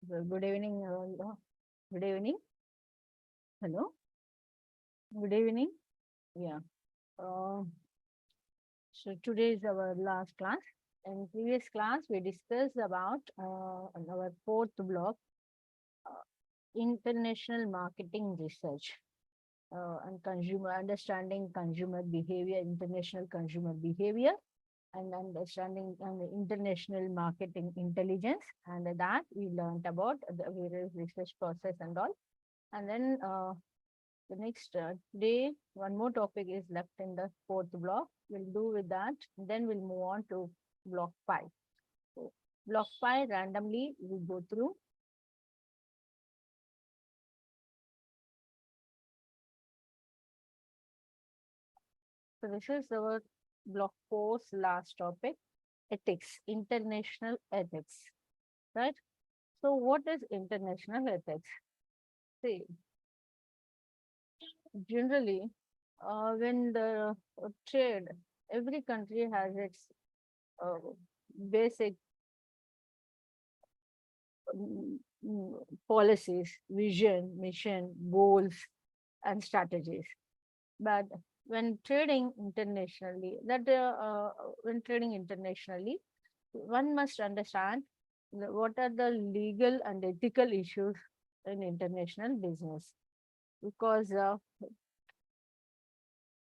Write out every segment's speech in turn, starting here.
Good evening. Good evening. Hello. Good evening. Yeah. Uh, so today is our last class. In previous class, we discussed about our fourth block, uh, international marketing research and consumer understanding consumer behavior, international consumer behavior, and understanding international marketing intelligence. And that we learned about the various research process and all. And then the next day, one more topic is left in the fourth block. We'll do with that. Then we'll move on to block 5. So block 5 randomly we go through. So this is our block 4's last topic, ethics, international ethics, right? So what is international ethics? See, generally, when the trade, every country has its uh, basic policies, vision, mission, goals, and strategies. But when trading internationally, when trading internationally, one must understand what are the legal and ethical issues in international business, because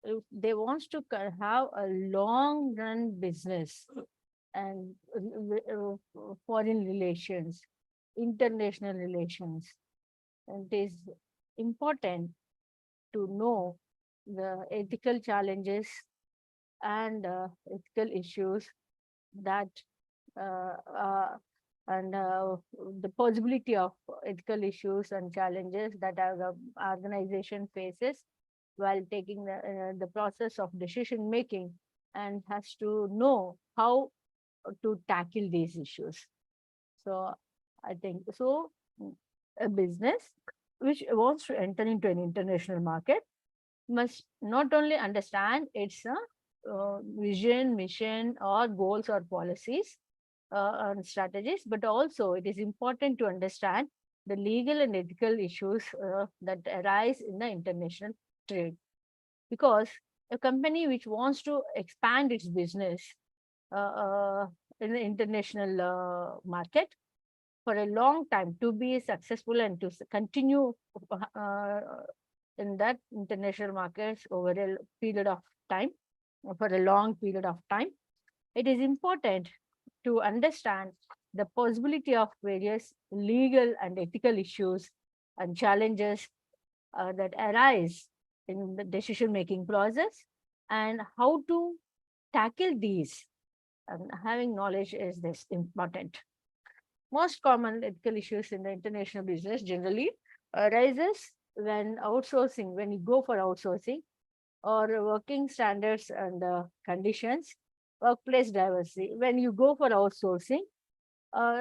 if they want to have a long run business and foreign relations, international relations, and it is important to know the ethical challenges and ethical issues that uh, uh, and the possibility of ethical issues and challenges that our organization faces while taking the process of decision making, and has to know how to tackle these issues. So I think so. A business which wants to enter into an international market must not only understand its vision, mission, or goals or policies and strategies, but also it is important to understand the legal and ethical issues that arise in the international trade. Because a company which wants to expand its business uh, uh, in the international market for a long time to be successful and to continue uh, in that international markets over a period of time, for a long period of time, it is important to understand the possibility of various legal and ethical issues and challenges that arise in the decision making process, and how to tackle these. And having knowledge is this important. Most common ethical issues in the international business generally arises when you go for outsourcing, or working standards and conditions, workplace diversity. When you go for outsourcing,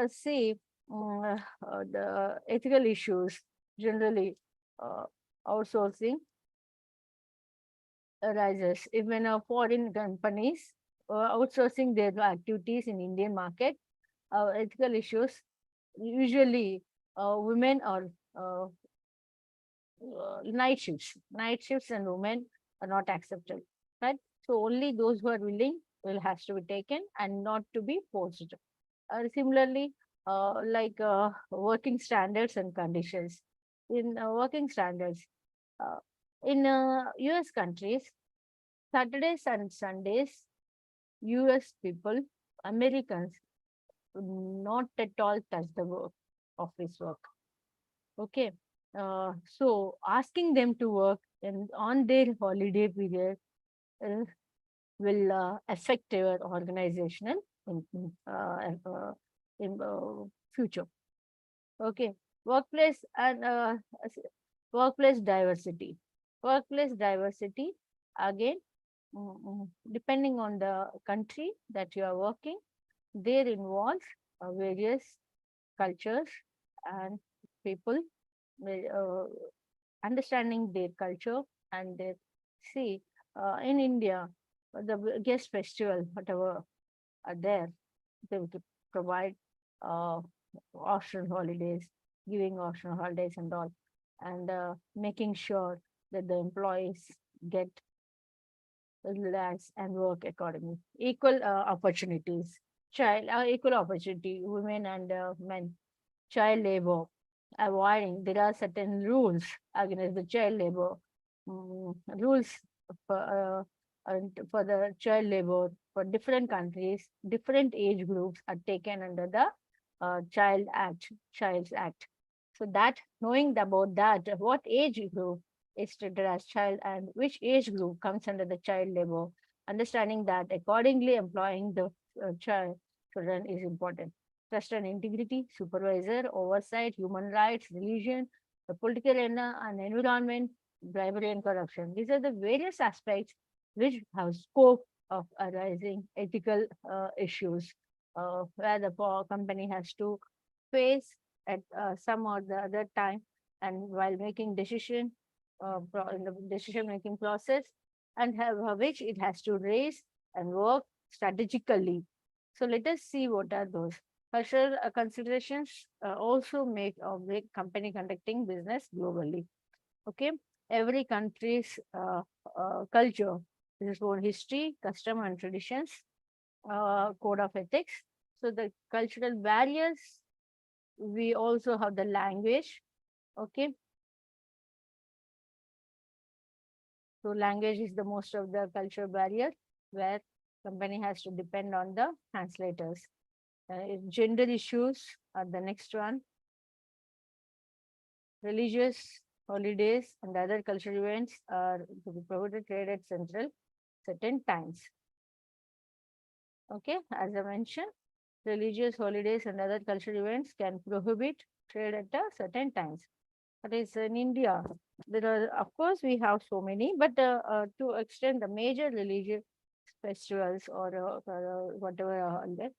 see the ethical issues generally uh, outsourcing arises even foreign companies outsourcing their activities in Indian market. Ethical issues usually women or night shifts and women are not accepted, right? So only those who are willing will has to be taken and not to be forced. Similarly, like working standards and conditions. In working standards, uh, in US countries, Saturdays and Sundays, US people, Americans, not at all touch the work, office work. Okay. So asking them to work on their holiday period uh, will affect their organizational in future. Okay. Workplace and workplace diversity. Workplace diversity, again, depending on the country that you are working, there involves various cultures and people, uh, understanding their culture and their, see, in India, the guest festival, whatever are there, they will provide uh, optional holidays, giving optional holidays and all, and making sure that the employees get relax and work accordingly. Equal opportunities, equal opportunity, women and men, child labor, avoiding. There are certain rules against the child labor, rules for, for the child labor for different countries, different age groups are taken under the Child's Act. So that knowing about that, what age group is treated as child and which age group comes under the child labor, understanding that accordingly employing the children is important. Trust and integrity, supervisor, oversight, human rights, religion, the political and environment, bribery and corruption. These are the various aspects which have scope of arising ethical issues where the company has to face at some or the other time and while making decision in the decision making process and have which it has to raise and work strategically. So let us see what are those. Cultural considerations also make or break company conducting business globally. Okay, every country's culture, this is for history, custom and traditions, code of ethics. So the cultural barriers, we also have the language. Okay, so language is the most of the cultural barrier where company has to depend on the translators. Gender issues are the next one. Religious holidays and other cultural events are to be prohibited trade at central certain times. Okay, as I mentioned, religious holidays and other cultural events can prohibit trade at a certain times. That is in India. There are, of course, we have so many, but to extend the major religious festivals or whatever are there,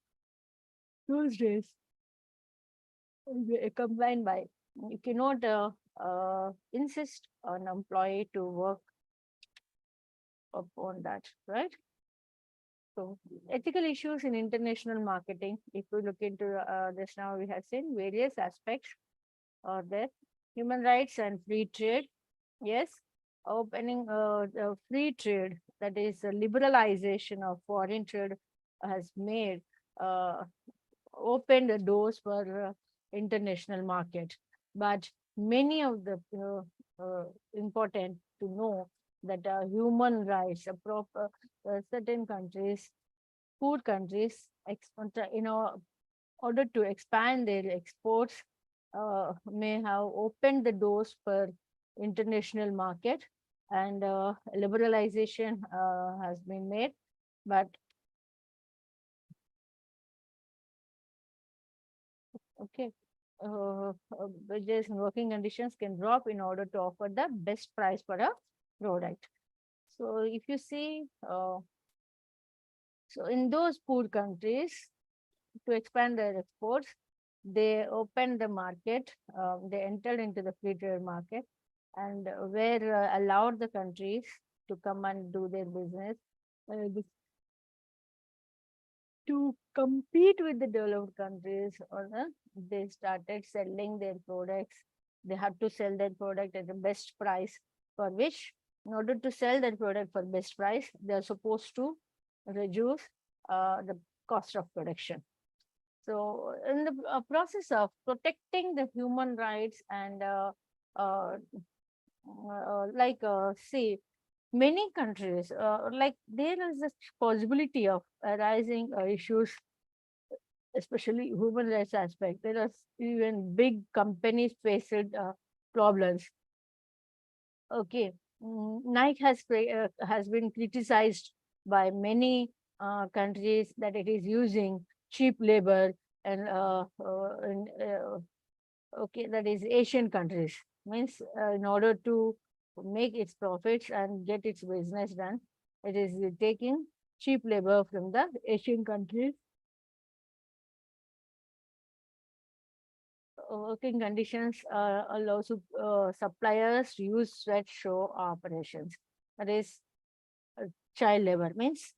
those days will be combined by you cannot insist on employee to work upon that, right? So ethical issues in international marketing, if we look into this now, we have seen various aspects are there. Human rights and free trade, yes. Opening the free trade, that is the liberalization of foreign trade has made uh, opened the doors for international market. But many of the important to know that human rights, a proper certain countries, poor countries, order to expand their exports, may have opened the doors for international market and liberalization has been made. But okay, wages and working conditions can drop in order to offer the best price for a product. So if you see, so in those poor countries, to expand their exports, they opened the market, they entered into the free trade market and were allowed the countries to come and do their business. To compete with the developed countries, or they started selling their products. They had to sell their product at the best price, for which, in order to sell their product for best price, they are supposed to reduce the cost of production. So, in the process of protecting the human rights and see, many countries, like there is a possibility of arising issues, especially human rights aspect. There are even big companies faced problems. Okay, Nike has been criticized by many countries that it is using cheap labor and okay, that is Asian countries. Means in order to make its profits and get its business done, it is taking cheap labor from the Asian countries. Working conditions allow suppliers to use sweatshop operations. That is child labor. Means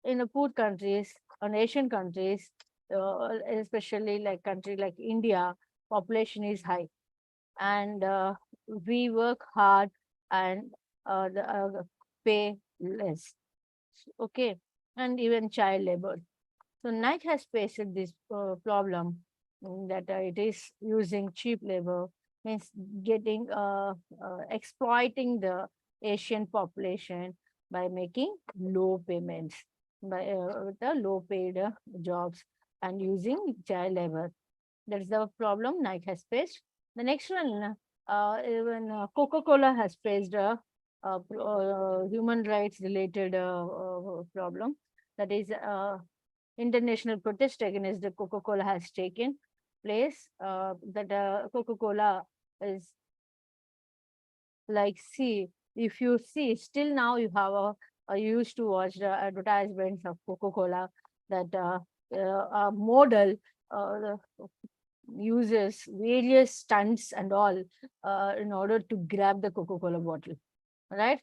in the poor countries, on Asian countries, especially like country like India, population is high, and we work hard and pay less. Okay, and even child labor. So Nike has faced this problem, that it is using cheap labor, means getting exploiting the Asian population by making low payments, by with the low paid jobs and using child labor. That's the problem Nike has faced. The next one, even Coca-Cola has faced a human rights related problem. That is, international protest against the Coca-Cola has taken place. That Coca-Cola is like, see, if you see, still now you have you used to watch the advertisements of Coca-Cola, that a model uh, uses various stunts and all in order to grab the Coca-Cola bottle, right?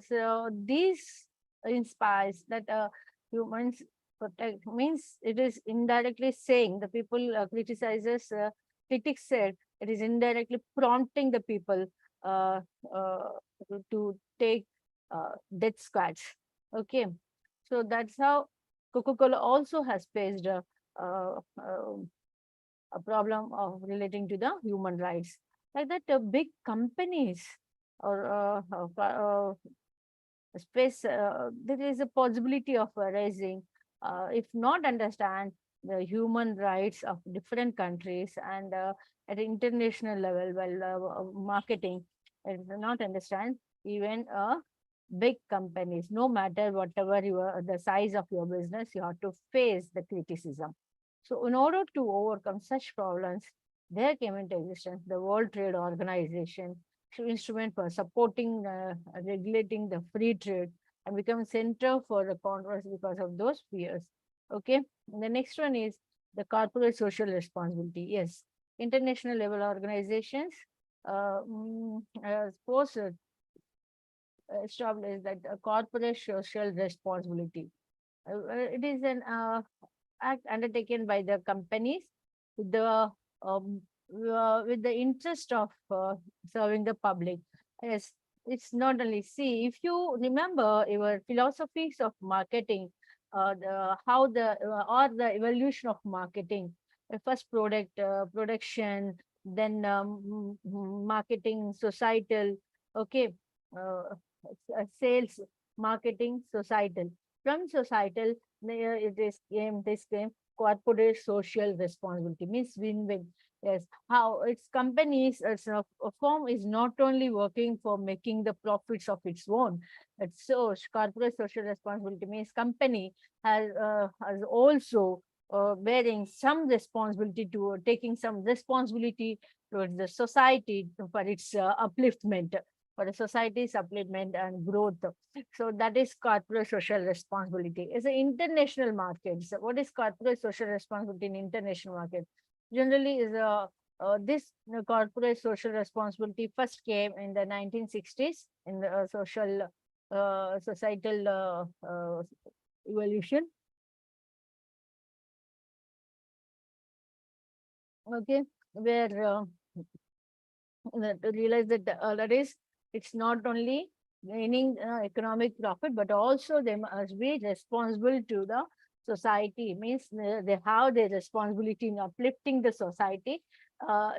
So these inspires that humans protect, means it is indirectly saying the people critics said it is indirectly prompting the people uh, uh, to take death squads. Okay, so that's how Coca-Cola also has faced uh, uh, a problem of relating to the human rights. Like that, big companies or space, there is a possibility of arising, if not understand the human rights of different countries, and at international level, while marketing, and not understand even big companies, no matter whatever the size of your business, you have to face the criticism. So in order to overcome such problems, there came into existence the World Trade Organization, instrument for supporting, regulating the free trade, and become center for the controversy because of those fears. Okay. And the next one is the corporate social responsibility. Yes, international level organizations suppose establish that corporate social responsibility. It is an act undertaken by the companies with the interest of serving the public. Yes, it's not only, see, if you remember your philosophies of marketing, how the or the evolution of marketing, first production, then marketing, societal, okay, uh, sales, marketing, societal. From societal, it is came this came corporate social responsibility, means win-win. Yes, how its companies, its a firm is not only working for making the profits of its own. It's so corporate social responsibility means company has also bearing some responsibility to taking some responsibility towards the society for its upliftment, for the society's upliftment and growth. So that is corporate social responsibility. It's an international market. So what is corporate social responsibility in international market? Generally, is a this corporate social responsibility first came in the 1960s in the social societal evolution. Okay, where to realize that that is, it's not only gaining economic profit, but also they must be responsible to the society. Means they have their responsibility in uplifting the society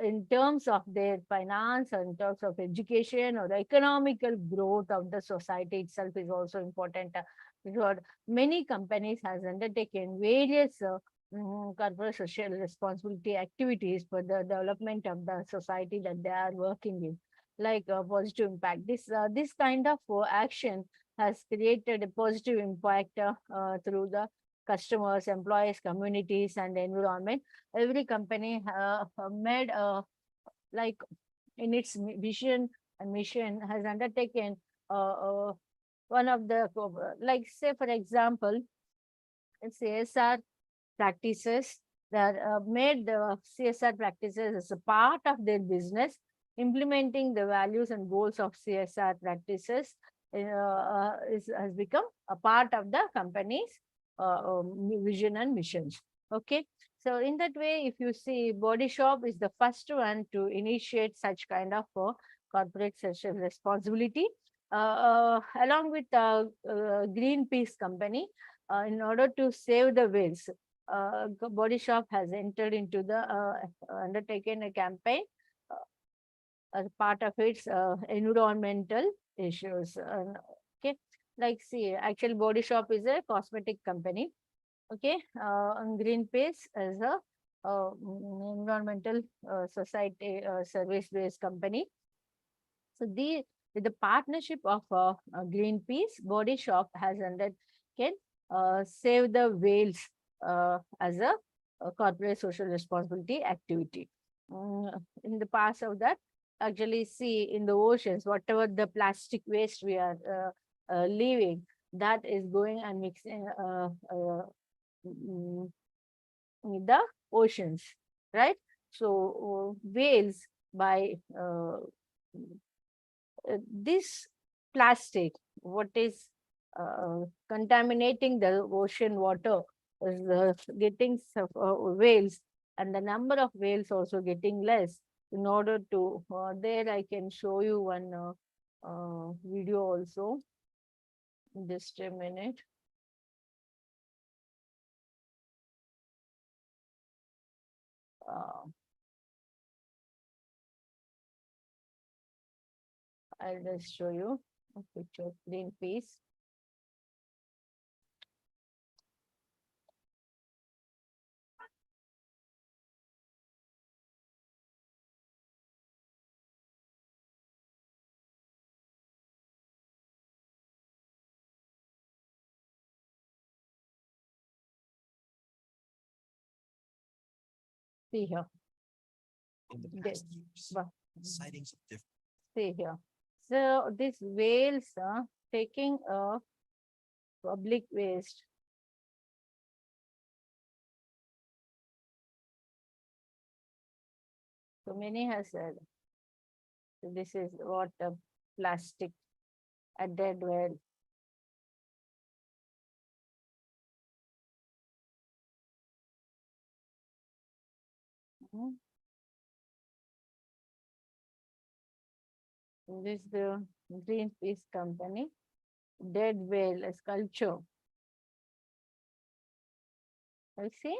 in terms of their finance, or in terms of education, or the economical growth of the society itself is also important. Because many companies has undertaken various corporate social responsibility activities for the development of the society that they are working in, like positive impact. This kind of action has created a positive impact through the customers, employees, communities, and the environment. Every company made like in its vision and mission has undertaken one of the like, say for example, CSR practices, that made the CSR practices as a part of their business, implementing the values and goals of CSR practices has become a part of the company's vision and missions. Okay. So in that way, if you see, Body Shop is the first one to initiate such kind of corporate social responsibility, along with Greenpeace company, in order to save the whales. Body Shop has entered into the undertaken a campaign as part of its environmental issues. Okay, like see, actually, Body Shop is a cosmetic company. Okay, and Greenpeace is a environmental society service-based company. So with the partnership of Greenpeace, Body Shop has undertaken Save the Whales as a corporate social responsibility activity. In the past of that, actually see in the oceans, whatever the plastic waste we are leaving, that is going and mixing mm, in the oceans, right? So whales by this plastic, what is contaminating the ocean water, is getting whales, and the number of whales also getting less. In order to, there I can show you one video also. Just a minute. Uh, I'll just show you a picture of Greenpeace. See here. In the past years, sightings of different. See here. So these whales are taking a public waste. So many has said, so this is what a plastic, a dead whale. This is the Greenpeace company, dead whale sculpture. You see?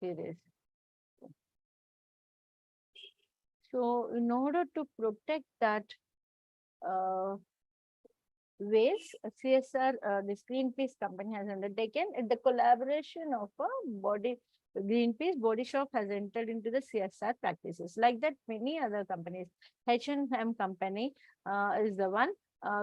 Here is. So in order to protect that uh, ways, CSR, the Greenpeace company has undertaken at the collaboration of a Greenpeace Body Shop has entered into the CSR practices. Like that, many other companies, H&M company is the one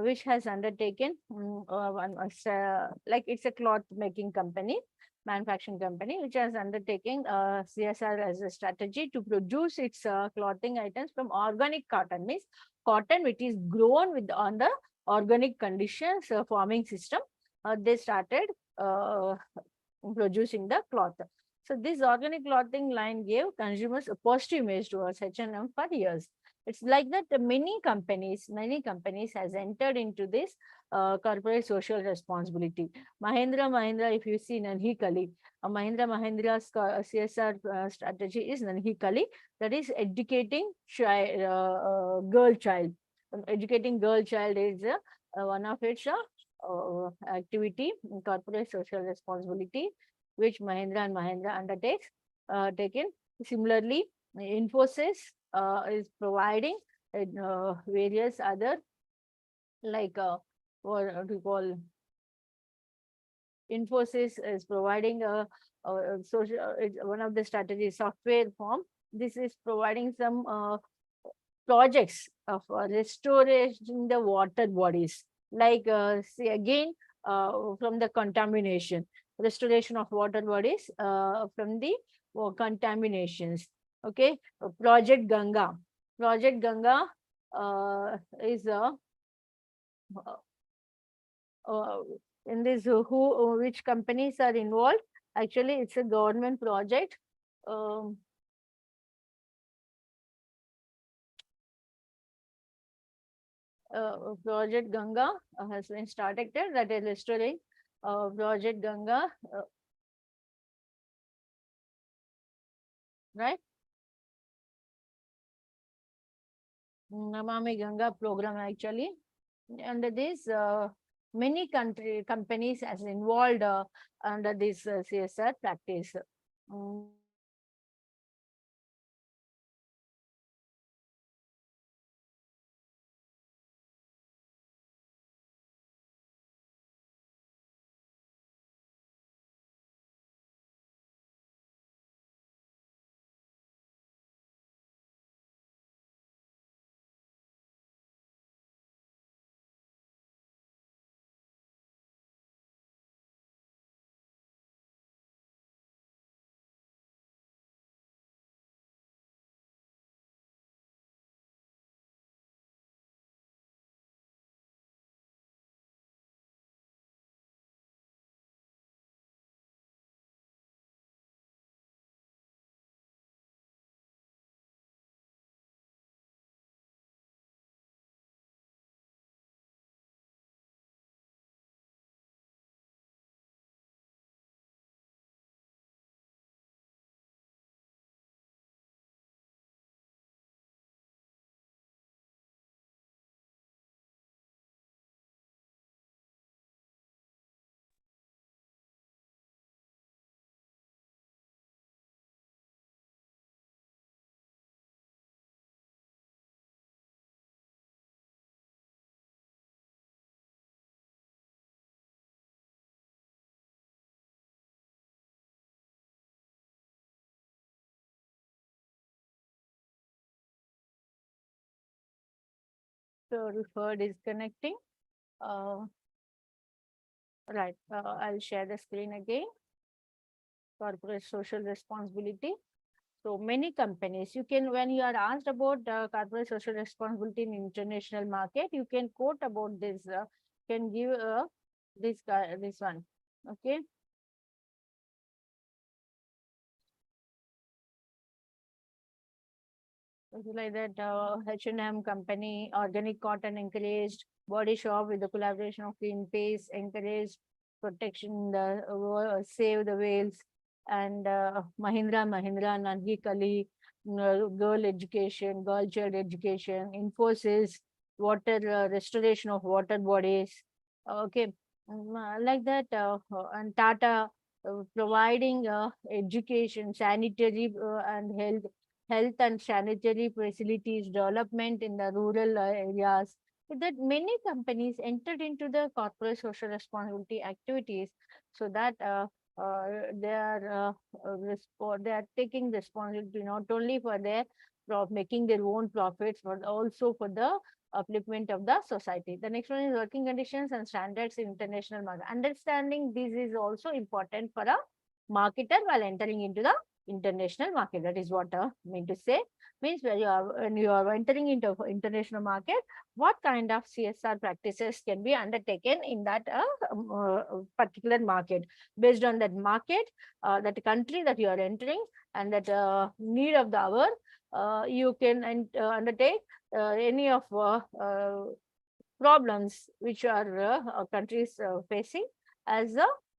which has undertaken like it's a cloth making company, manufacturing company, which has undertaken CSR as a strategy to produce its clothing items from organic cotton, means cotton which is grown with on the organic conditions farming system. They started producing the cloth. So this organic clothing line gave consumers a positive image towards H&M for years. It's like that many companies has entered into this corporate social responsibility. Mahindra, if you see Nanhi Kali, Mahindra's CSR strategy is Nanhi Kali, that is educating girl child. Educating girl child is one of its activity, corporate social responsibility, which Mahindra and Mahindra undertakes. Taken similarly, Infosys is providing various other, like what do you call, Infosys is providing a social, one of the strategy software form. This is providing some projects of restoring the water bodies, like say again from the contamination, restoration of water bodies from the contaminations. Okay, Project Ganga is a uh, in this, which companies are involved. Actually, it's a government project um, Project Ganga has been started, that is restoring Project Ganga, right? Namami Ganga program actually. Under this, many country companies has involved under this CSR practice. Mm, so refer disconnecting. Uh, right. I'll share the screen again. Corporate social responsibility. So many companies, you can, when you are asked about corporate social responsibility in international market, you can quote about this, can give this one. Okay. It's like that, H&M company, organic cotton encouraged, body shop with the collaboration of Clean Pace encouraged, protection, the save the whales, and Mahindra, Nangi Kali, girl education, girl child education, Infosys, water restoration of water bodies. Okay, like that, and Tata providing education, sanitary and health and sanitary facilities development in the rural areas. So that many companies entered into the corporate social responsibility activities, so that they are they are taking responsibility not only for their making their own profits, but also for the upliftment of the society. The next one is working conditions and standards in international market. Understanding this is also important for a marketer while entering into the international market. That is what I mean to say. Means when you are entering into international market, what kind of CSR practices can be undertaken in that particular market. Based on that market, that country that you are entering, and that need of the hour, you can undertake any of problems which our countries facing as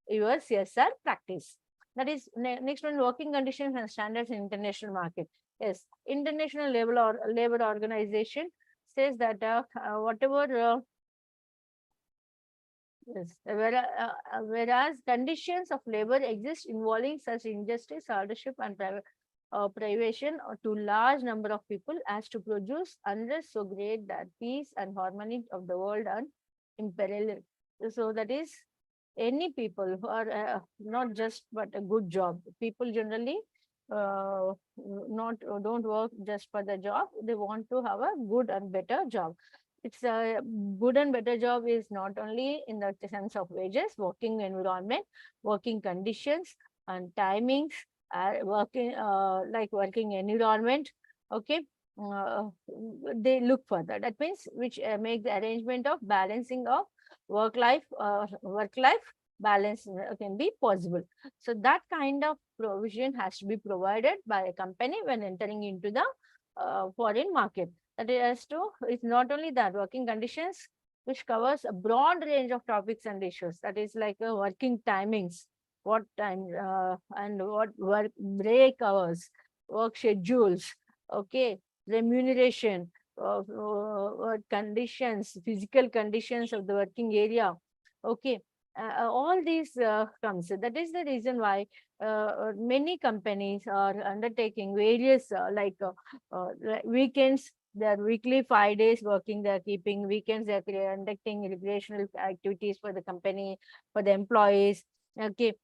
your CSR practice. That is next one, working conditions and standards in international market. Yes, International Labor Organization says that whatever yes, whereas conditions of labor exist involving such injustice, hardship, and privation to large number of people as to produce unrest so great that peace and harmony of the world are imperiled. So that is any people who are not just but a good job. People generally not don't work just for the job. They want to have a good and better job. It's a good and better job is not only in the sense of wages, working environment, working conditions, and timings, working like working environment. Okay, uh, they look for that. That means which make the arrangement of balancing of work life balance can be possible. So that kind of provision has to be provided by a company when entering into the foreign market. That is to, it's not only that, working conditions which covers a broad range of topics and issues. That is like working timings, what time and what work break hours, work schedules, okay, remuneration, work conditions, physical conditions of the working area, okay. All these comes. That is the reason why many companies are undertaking various like weekends. They are weekly 5 days working. They are keeping weekends. They are conducting recreational activities for the company, for the employees. Okay,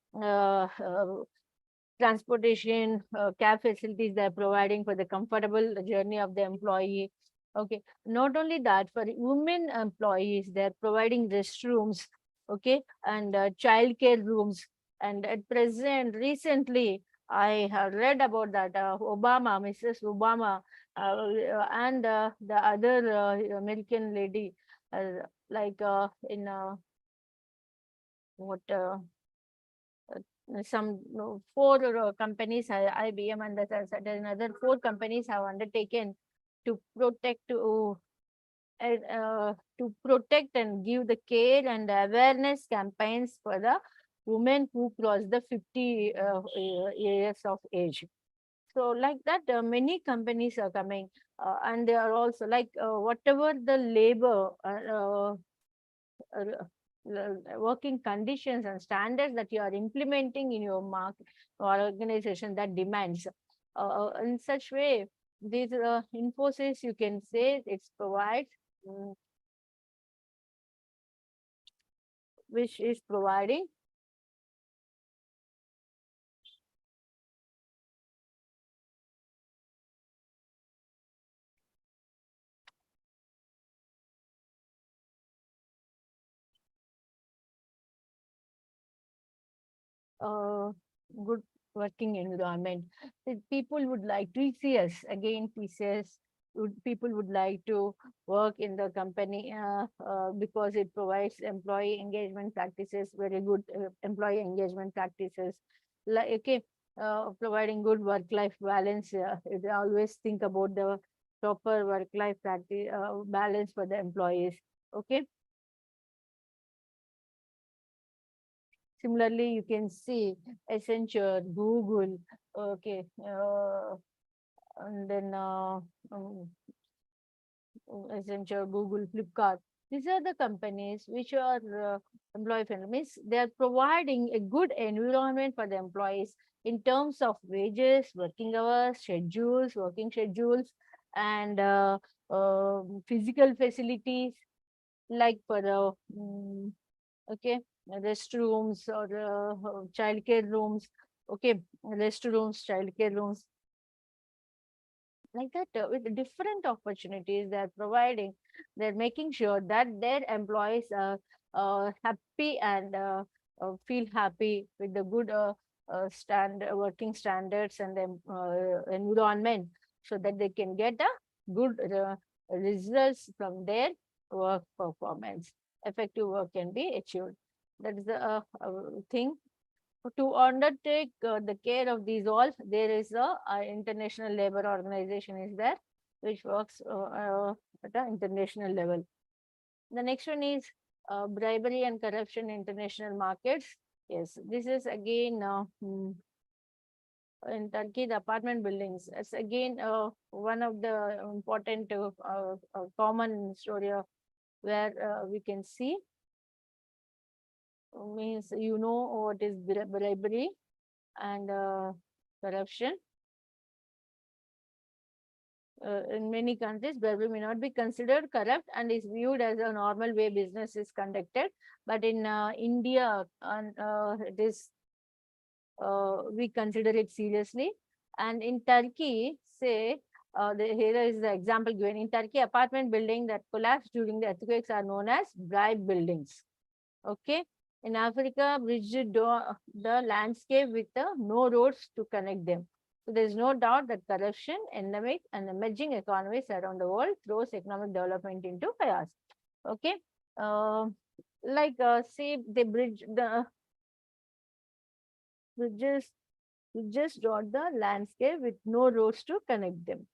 transportation, cab facilities they are providing for the comfortable journey of the employee. Okay, not only that, for women employees, they are providing restrooms, okay, and childcare rooms. And at present, recently, I have read about that Obama, Mrs. Obama, and the other American lady, like in what some four companies, IBM and there's another four companies have undertaken to protect and give the care and awareness campaigns for the women who cross the 50 years of age. So like that, many companies are coming, and they are also like whatever the labor working conditions and standards that you are implementing in your market or organization that demands. In such way, these Infosys, you can say it's provides, mm, which is providing uh, good working environment. People would like TCS again. TCS people would like to work in the company because it provides employee engagement practices, very good employee engagement practices. Like okay, providing good work-life balance. They always think about the proper work-life practice balance for the employees. Okay. Similarly, you can see Accenture, Google, okay, and then Accenture, Google, Flipkart. These are the companies which are employee friendly. Means they are providing a good environment for the employees in terms of wages, working hours, schedules, working schedules, and physical facilities like for the okay, restrooms or childcare rooms, okay, restrooms, childcare rooms, like that, with different opportunities they're providing. They're making sure that their employees are happy and feel happy with the good working standards and environment, so that they can get a good results from their work performance. Effective work can be achieved. That is the thing. To undertake the care of these all, there is a international labor organization is there, which works at the international level. The next one is bribery and corruption in international markets. Yes, this is again in Turkey, the apartment buildings. It's again one of the important common story where we can see, means you know what is bribery and corruption. In many countries, bribery may not be considered corrupt and is viewed as a normal way business is conducted. But in India, it is we consider it seriously. And in Turkey, say, here is the example given. In Turkey, apartment buildings that collapsed during the earthquakes are known as bribe buildings. Okay. In Africa, bridged the landscape with no roads to connect them. So there is no doubt that corruption, endemic, and emerging economies around the world throws economic development into chaos. Okay. Uh, like say they bridge the We just dot the landscape with no roads to connect them.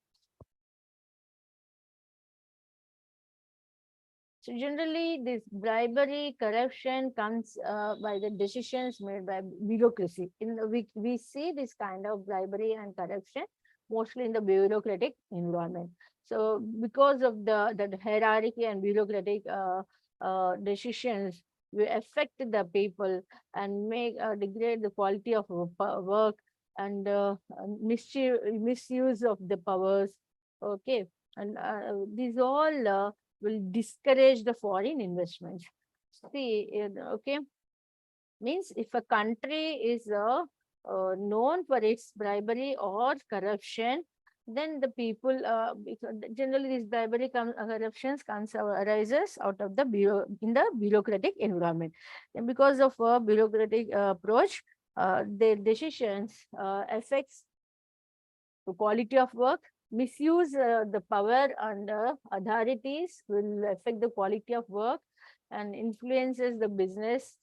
So generally, this bribery, corruption comes by the decisions made by bureaucracy. We see this kind of bribery and corruption mostly in the bureaucratic environment. So because of the hierarchy and bureaucratic decisions, we affect the people and make degrade the quality of work and misuse of the powers. Okay, and these all. Will discourage the foreign investments. See, okay, means if a country is known for its bribery or corruption, then the people, generally this bribery corruptions comes arises out of the in the bureaucratic environment. And because of a bureaucratic approach, their decisions affects the quality of work, misuse the power and authorities will affect the quality of work and influences the business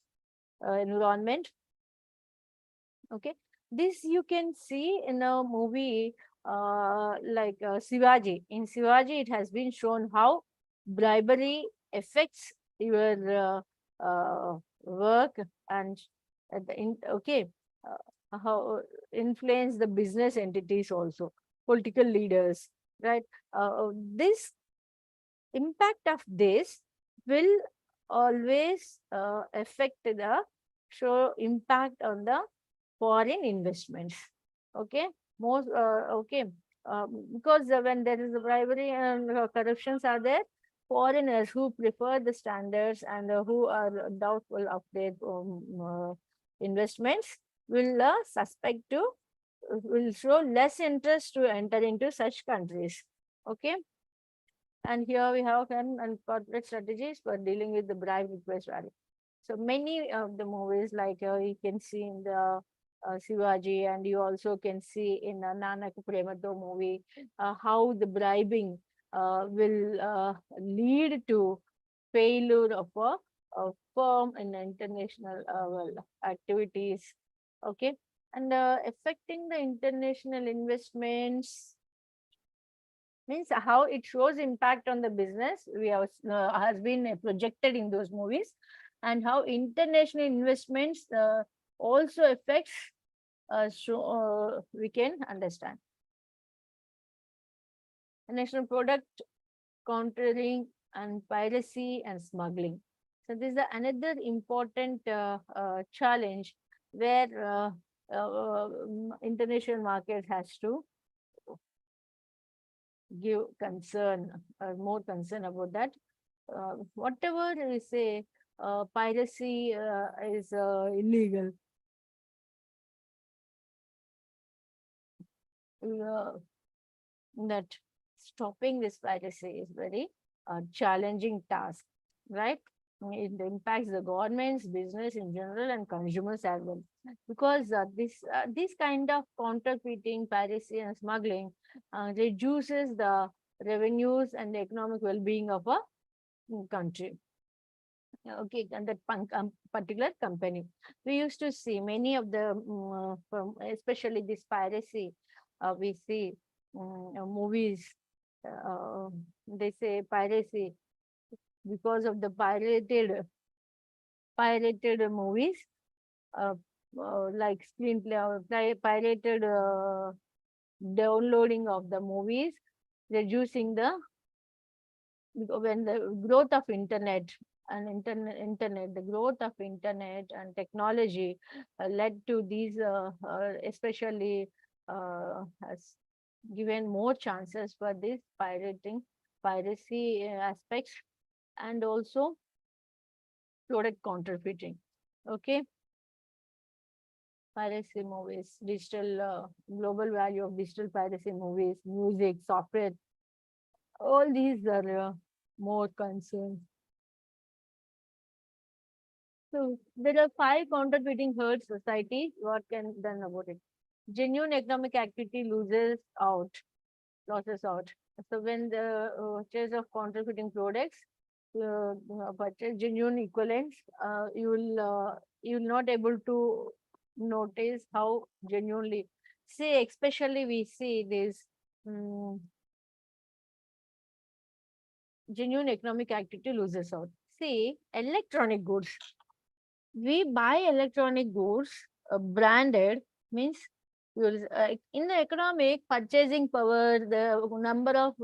environment. Okay, this you can see in a movie like Shivaji. In Shivaji, it has been shown how bribery affects your work and okay, how influence the business entities also, political leaders, right? This impact of this will always affect the show impact on the foreign investments. Okay, most okay, because when there is a bribery and corruptions are there, foreigners who prefer the standards and who are doubtful of their investments will suspect to will show less interest to enter into such countries. Okay, and here we have and corporate strategies for dealing with the bribe request value. So many of the movies, like you can see in the Shivaji, and you also can see in Nanak Premato movie, how the bribing will lead to failure of a firm in international activities. Okay, and affecting the international investments means how it shows impact on the business we have has been projected in those movies, and how international investments also affects so we can understand the national product countering and piracy and smuggling. So this is another important challenge where international market has to give concern or more concern about that. Whatever we say, piracy is illegal. Uh, that stopping this piracy is very challenging task, right? It impacts the governments, business in general, and consumers as well. Because this kind of counterfeiting, piracy, and smuggling reduces the revenues and the economic well-being of a country. Okay, and that particular company. We used to see many of the, from especially this piracy, we see movies, they say piracy because of the pirated movies, like screenplay or pirated downloading of the movies, reducing the when the growth of internet and internet, the growth of internet and technology led to these, especially has given more chances for this piracy aspects, and also product counterfeiting. Okay, piracy movies, digital global value of digital piracy movies, music, software, all these are more concerns. So there are 5 counterfeiting hurt society. What can be done about it? Genuine economic activity losses out. So when the purchase of counterfeiting products, purchase genuine equivalents, you will not able to notice how genuinely, see, especially we see this mm, genuine economic activity loses out. See, electronic goods. We buy electronic goods branded, means in the economic purchasing power, the number of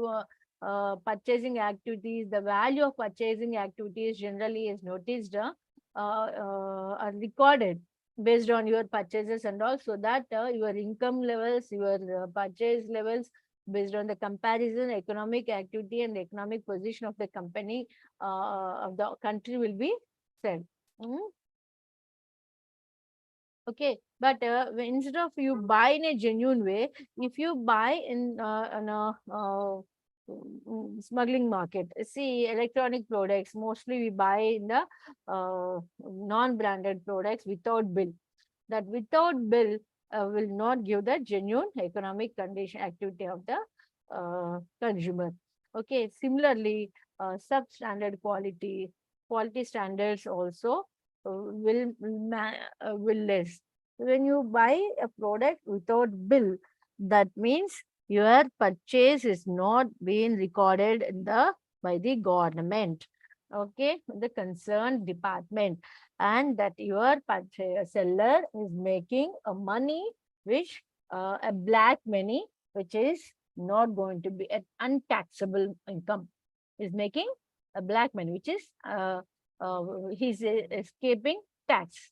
purchasing activities, the value of purchasing activities generally is noticed, are recorded based on your purchases, and also that your income levels, your purchase levels, based on the comparison, economic activity and economic position of the company, of the country will be said. Mm. Okay, but instead of you buy in a genuine way, if you buy in a smuggling market, see, electronic products, mostly we buy in the non-branded products without bill. That without bill will not give the genuine economic condition activity of the consumer. Okay, similarly, substandard quality standards also will less. When you buy a product without bill, that means your purchase is not being recorded in the by the government. Okay, the concerned department, and that your seller is making a money which a black money, which is not going to be an untaxable income, is making a black money, which is he's escaping tax,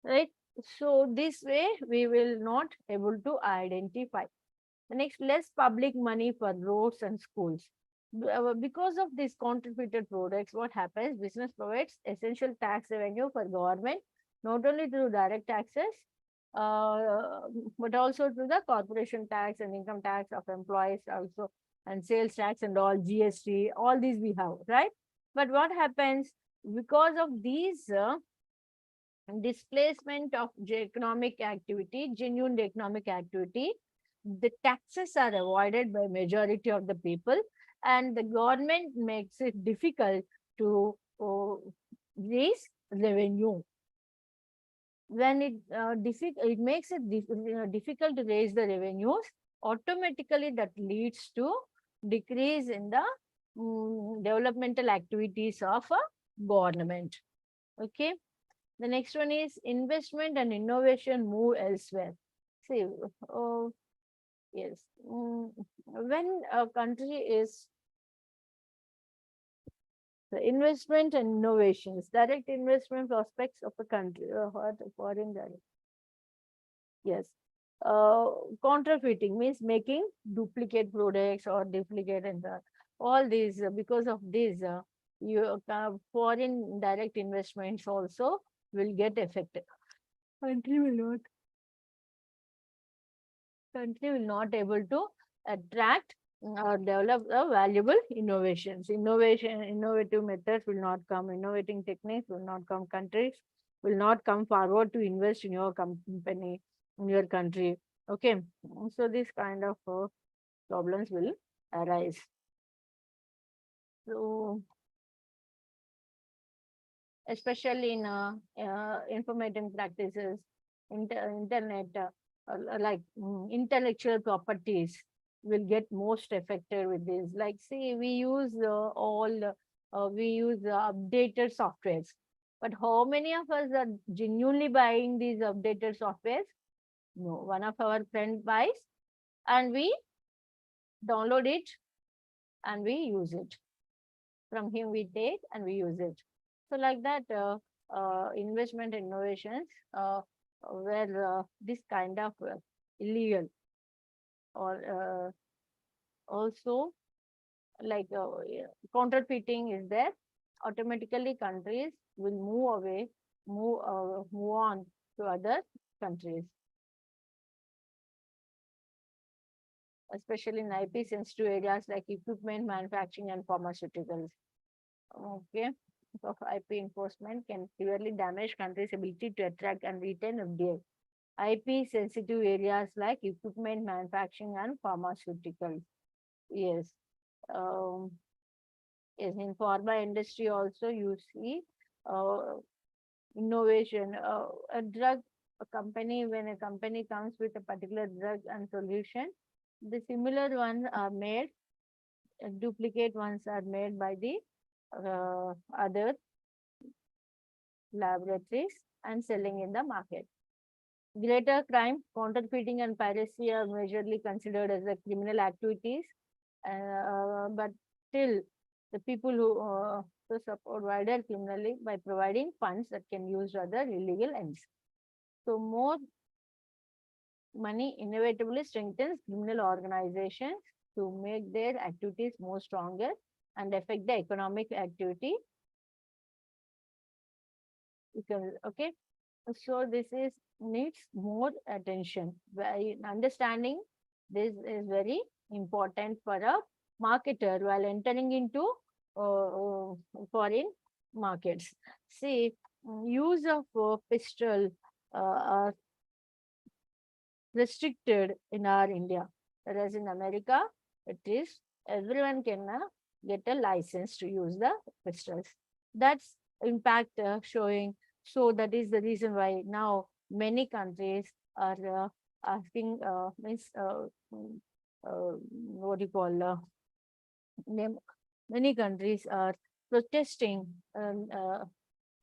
right? So this way we will not able to identify. The next, less public money for roads and schools. Because of these counterfeited products, what happens? Business provides essential tax revenue for government, not only through direct taxes, uh, but also through the corporation tax and income tax of employees also, and sales tax and all, GST, all these we have, right? But what happens? Because of these displacement of economic activity, genuine economic activity, the taxes are avoided by majority of the people, and the government makes it difficult to raise revenue. When it makes it difficult to raise the revenues, automatically that leads to decrease in the developmental activities of a government. Okay. The next one is investment and innovation move elsewhere. See, yes, when a country is the investment and innovations, direct investment prospects of a country, what foreign direct. Yes. Uh, Counterfeiting means making duplicate products or duplicate, and all these, because of this, foreign direct investments also will get affected. Country will not country will not able to attract or develop valuable innovations. Innovative methods will not come. Innovating techniques will not come. Countries will not come forward to invest in your company, in your country. Okay, so this kind of problems will arise. So, especially in informative practices, internet, like intellectual properties will get most affected with this. Like, see, we use we use updated softwares, but how many of us are genuinely buying these updated softwares? No, one of our friend buys, and we download it and we use it. From him we take and we use it. So like that, investment innovations were this kind of illegal, or also like counterfeiting is there. Automatically, countries will move away, move on to other countries, especially in IP sensitive areas like equipment manufacturing and pharmaceuticals. Okay. Of IP enforcement can severely damage countries' ability to attract and retain FDI. IP sensitive areas like equipment manufacturing and pharmaceuticals. Yes. Um, yes, in pharma industry also you see uh, innovation. A drug when a company comes with a particular drug and solution, the similar ones are made, duplicate ones are made by the other laboratories and selling in the market. Greater crime, counterfeiting and piracy are majorly considered as the criminal activities, but still the people who support wider criminally by providing funds that can use other illegal ends. So more money inevitably strengthens criminal organizations to make their activities more stronger and affect the economic activity. Okay, so this is needs more attention. By understanding this is very important for a marketer while entering into foreign markets. See, use of pistol are restricted in our India, whereas in America, it is everyone can get a license to use the pistols. That's impact showing. So that is the reason why now many countries are asking means what do you call name, many countries are protesting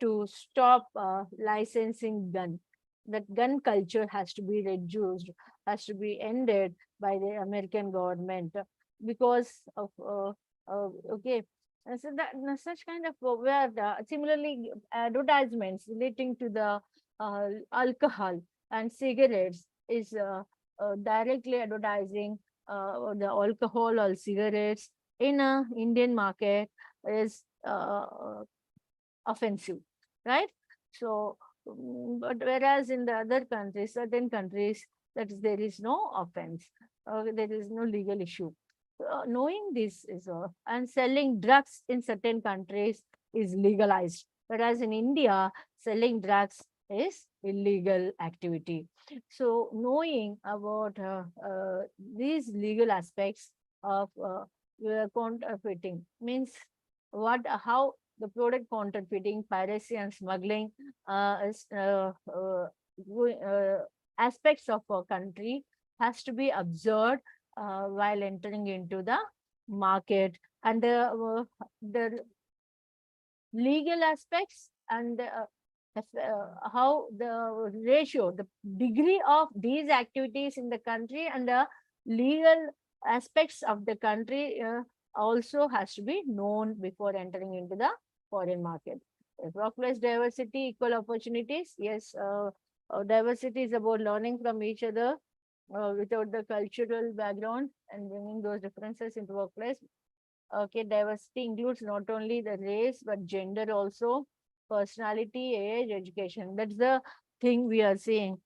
to stop licensing gun. That gun culture has to be reduced, has to be ended by the American government because of okay. So that such kind of where similarly advertisements relating to the alcohol and cigarettes is directly advertising the alcohol or cigarettes in a Indian market is offensive, right? So, but whereas in the other countries, certain countries, that is, there is no offense, there is no legal issue. Knowing this is and selling drugs in certain countries is legalized, whereas in India, selling drugs is illegal activity. So, knowing about these legal aspects of counterfeiting means what, how the product counterfeiting, piracy, and smuggling is, aspects of a country has to be observed while entering into the market, and the legal aspects and how the ratio, the degree of these activities in the country and the legal aspects of the country also has to be known before entering into the foreign market. Workplace diversity, equal opportunities. Yes, diversity is about learning from each other without the cultural background and bringing those differences into workplace. Okay, diversity includes not only the race but gender also, personality, age, education. That's the thing we are seeing.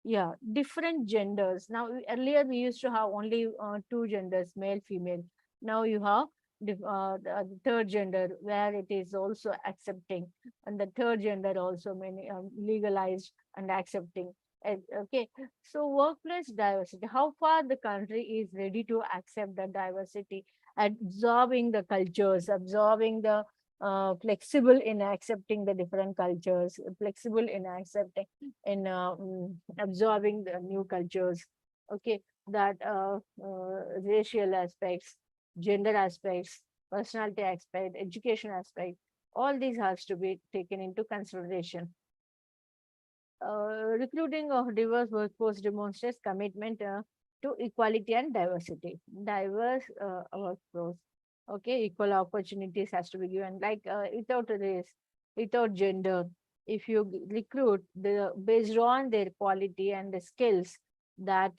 Yeah, different genders. Now, earlier we used to have only two genders, male, female. Now you have the third gender where it is also accepting, and the third gender also many legalized and accepting. Okay, so workplace diversity. How far the country is ready to accept the diversity, absorbing the cultures, absorbing the flexible in accepting the different cultures, flexible in accepting in absorbing the new cultures. Okay, that racial aspects, gender aspects, personality aspect, education aspect, all these has to be taken into consideration. Recruiting of diverse workforce demonstrates commitment to equality and diversity. Diverse workforce, okay, equal opportunities has to be given, like without race, without gender. If you recruit based on their quality and the skills, that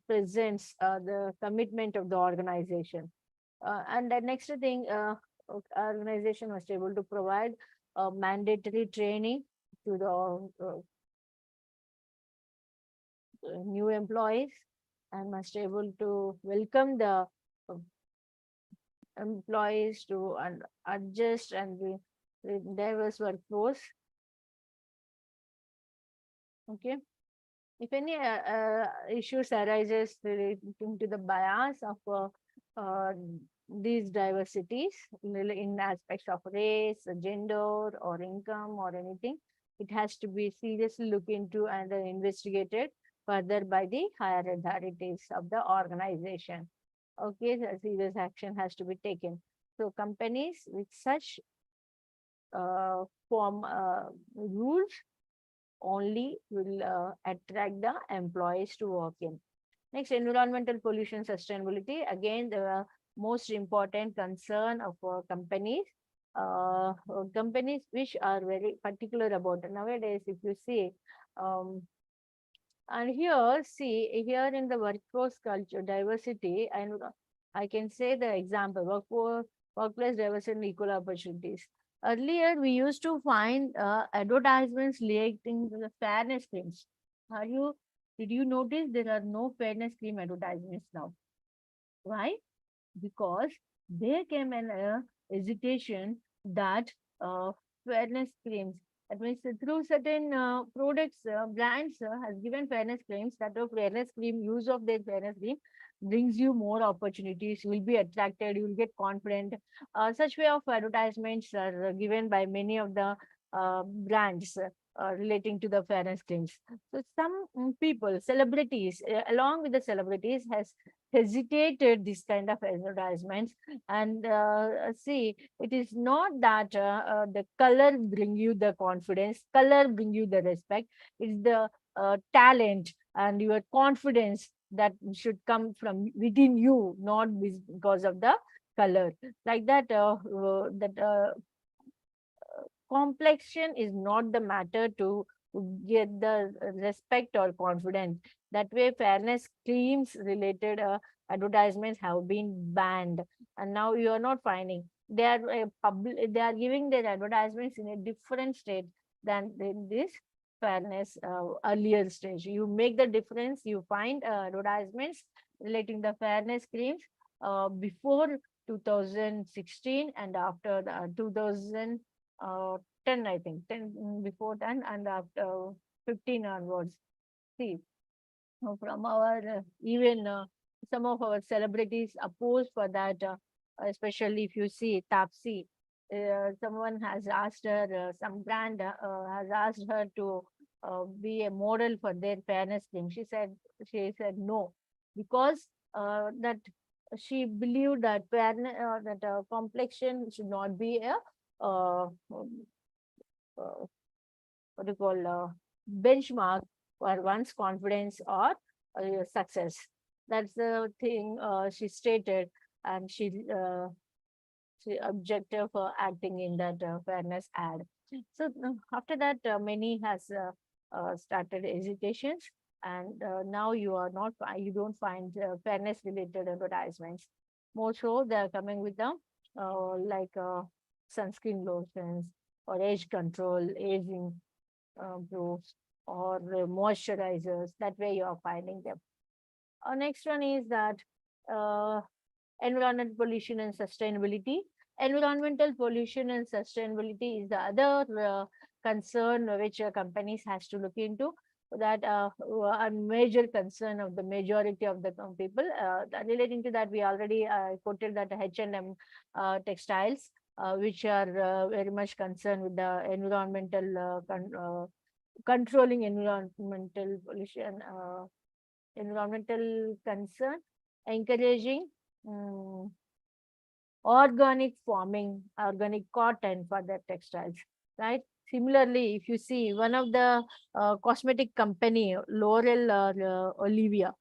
presents the commitment of the organization. And the next thing, organization must be able to provide mandatory training to the new employees, and must able to welcome the uh, employees to adjust and be with diverse workforce. Okay, If any issues arises relating to the bias of uh, these diversities in aspects of race, gender, or income, or anything, it has to be seriously looked into and investigated further by the higher authorities of the organization. Okay, the serious action has to be taken. So companies with such form rules only will attract the employees to work in. Next, environmental pollution sustainability. Again, the most important concern of companies. Companies which are very particular about it. Nowadays, if you see, um, and here, see, here in the workforce culture, diversity, and I can say the example, workplace diversity and equal opportunities. Earlier, we used to find advertisements relating to the fairness claims. Did you notice there are no fairness claim advertisements now? Why? Because there came an hesitation that uh, fairness claims. That means through certain products, brands has given fairness claims that the fairness claim, use of their fairness claim brings you more opportunities. You will be attracted. You will get confident. Such way of advertisements are given by many of the brands relating to the fairness claims. So some people, celebrities, along with the celebrities, has hesitated this kind of advertisements. And see, it is not that the color bring you the confidence, color bring you the respect. It's the talent and your confidence that should come from within you, not because of the color. Like that, that complexion is not the matter to get the respect or confidence. That way, fairness claims related advertisements have been banned, and now you are not finding. They are they are giving their advertisements in a different state than in this fairness earlier stage. You make the difference. You find advertisements relating the fairness claims before 2016 and after the 2000. 10, I think, 10 before 10 and after 15 onwards. See, from our even some of our celebrities oppose for that, especially if you see Tapsi. Someone has asked her, some brand has asked her to be a model for their fairness thing. She said no, because that she believed that fairness, that complexion should not be a uh, what do you call benchmark for one's confidence or success. That's the thing she stated, and she objected for acting in that fairness ad. So after that, many has started hesitations, and now you don't find fairness related advertisements. More so, they are coming with the like sunscreen lotions or age control, aging proofs, or moisturizers. That way you are finding them. Next one is that uh, environmental pollution and sustainability. Environmental pollution and sustainability is the other concern which companies has to look into. That a major concern of the majority of the people. Relating to that, we already quoted that H&M textiles, which are very much concerned with the environmental controlling environmental pollution, environmental concern, encouraging um, organic farming, organic cotton for the textiles, right? Similarly, if you see one of the cosmetic company, L'Oreal or Olivia,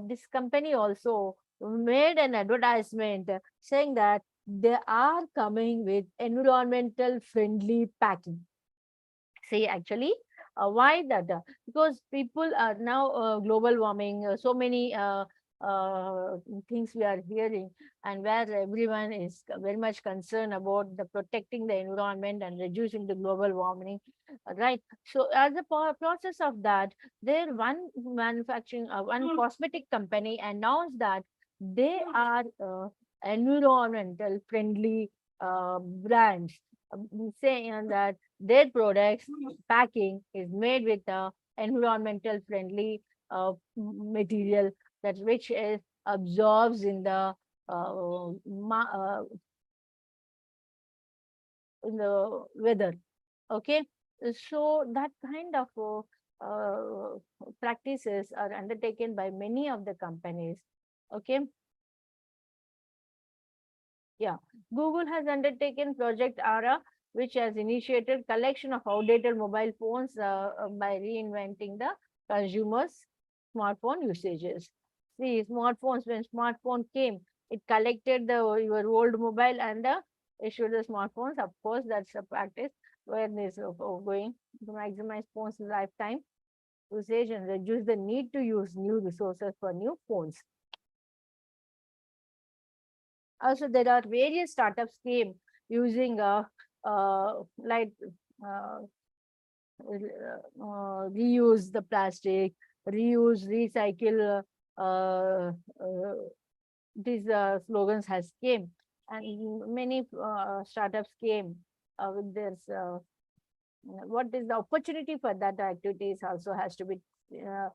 this company also made an advertisement saying that they are coming with environmental friendly packing. See, actually, why that? Because people are now global warming, so many uh, things we are hearing, and where everyone is very much concerned about the protecting the environment and reducing the global warming, right? So, as a process of that, there one cosmetic company announced that they are environmental friendly brands, saying that their products packing is made with environmental friendly material that which is absorbs uh, in the weather. Okay, so that kind of practices are undertaken by many of the companies. Okay, yeah, Google has undertaken Project Ara, which has initiated collection of outdated mobile phones by reinventing the consumers' smartphone usages. See, smartphones, when smartphone came, it collected your old mobile and issued the smartphones. Of course, that's a practice where this going to maximize phones lifetime usage and reduce the need to use new resources for new phones. Also, there are various startups came using like uh, reuse the plastic, reuse, recycle. These slogans has came, and many startups came with this. What is the opportunity for that activities also has to be uh,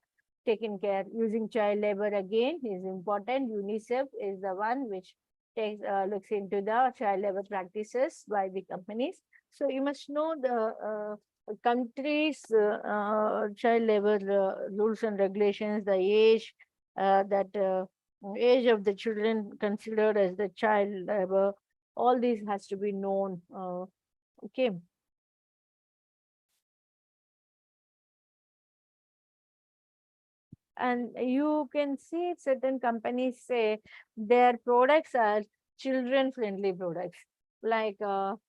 taken care. Using child labor again is important. UNICEF is the one which takes looks into the child labor practices by the companies. So you must know the countries child labor rules and regulations, the age that age of the children considered as the child labor. All these has to be known. Okay. And you can see certain companies say their products are children friendly products, like so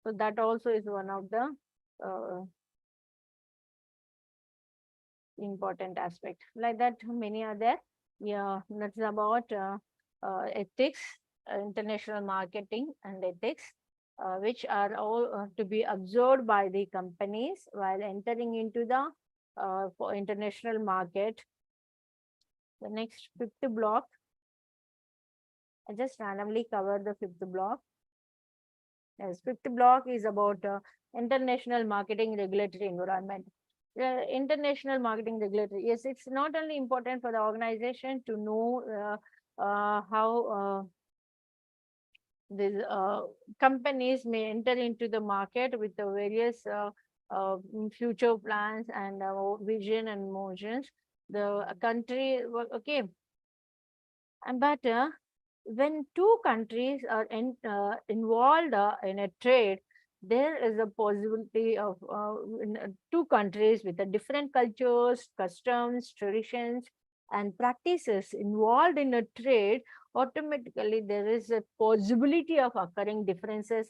that also is one of the uh, important aspect. Like that many are there. Yeah, that's about ethics, international marketing and ethics, which are all to be observed by the companies while entering into the for international market. The next fifth block, I just randomly cover the fifth block. Yes, fifth block is about international marketing regulatory environment. International marketing regulatory. Yes, it's not only important for the organization to know how these companies may enter into the market with the various future plans and vision and motions. The country, okay, and but when two countries are involved in a trade, there is a possibility of two countries with a different cultures, customs, traditions, and practices involved in a trade. Automatically, there is a possibility of occurring differences.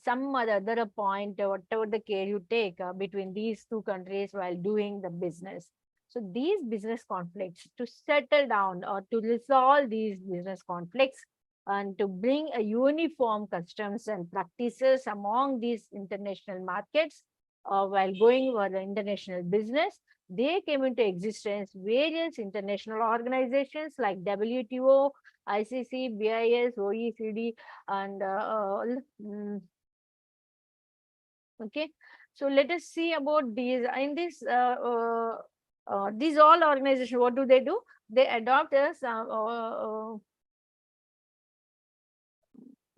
Some other point, whatever the care you take between these two countries while doing the business. So these business conflicts, to settle down or to resolve these business conflicts and to bring a uniform customs and practices among these international markets while going for the international business, they came into existence various international organizations like WTO, ICC, BIS, OECD, and okay. So let us see about these. In this, these all organizations, what do? They adopt us,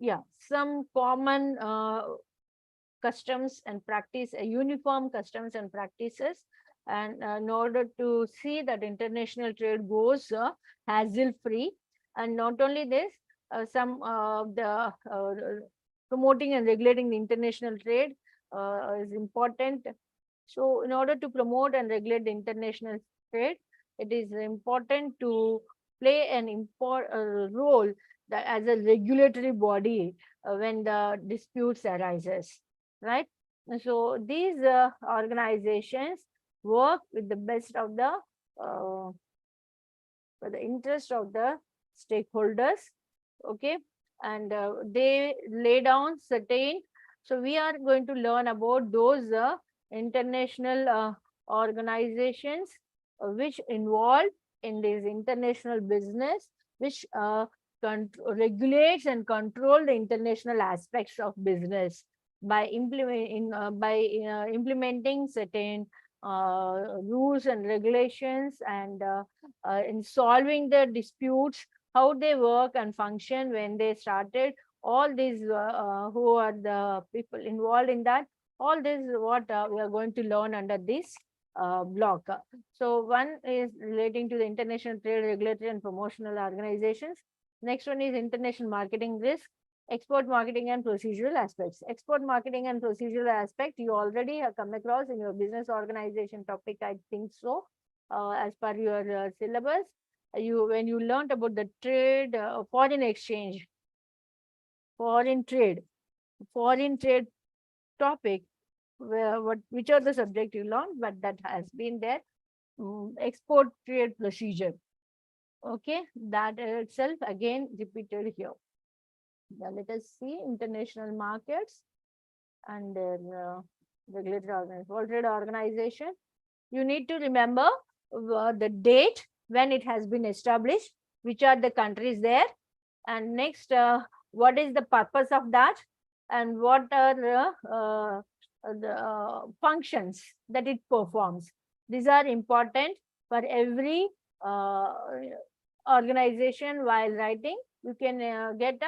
yeah, some common customs and practice, uniform customs and practices, and in order to see that international trade goes hassle free. And not only this, some the promoting and regulating the international trade is important. So in order to promote and regulate the international trade, it is important to play an important role that as a regulatory body when the disputes arises, right? And so these organizations work with the best of the for the interest of the stakeholders, okay, and they lay down certain. So we are going to learn about those international organizations which involve in this international business, which regulates and control the international aspects of business. by implementing certain rules and regulations, and in solving the disputes, how they work and function when they started. All these who are the people involved in that, all this is what we are going to learn under this block. So one is relating to the international trade, regulatory and promotional organizations. Next one is international marketing risk, export marketing and procedural aspects. Export marketing and procedural aspect, you already have come across in your business organization topic, I think so, as per your syllabus. When you learned about the trade, foreign exchange, foreign trade, foreign trade topic, which are the subject you learned, but that has been there. Export trade procedure. Okay, that itself again repeated here. Now let us see international markets and their regulatory organization, World Trade Organization. You need to remember the date when it has been established, which are the countries there, and next, what is the purpose of that, and what are the functions that it performs. These are important for every uh, organization. While writing, you can get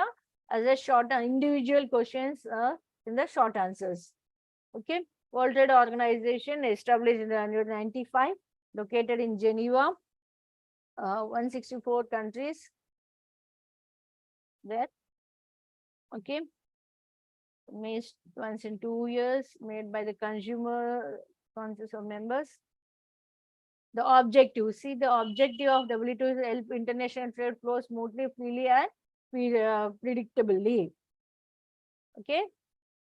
as a short individual questions in the short answers. Okay, World Trade Organization established in 1995, located in Geneva, 164 countries there. Okay, made once in 2 years, made by the consumer conscious of members. The objective, see, the objective of WTO is to help international trade flow smoothly, freely, and predictably. Okay,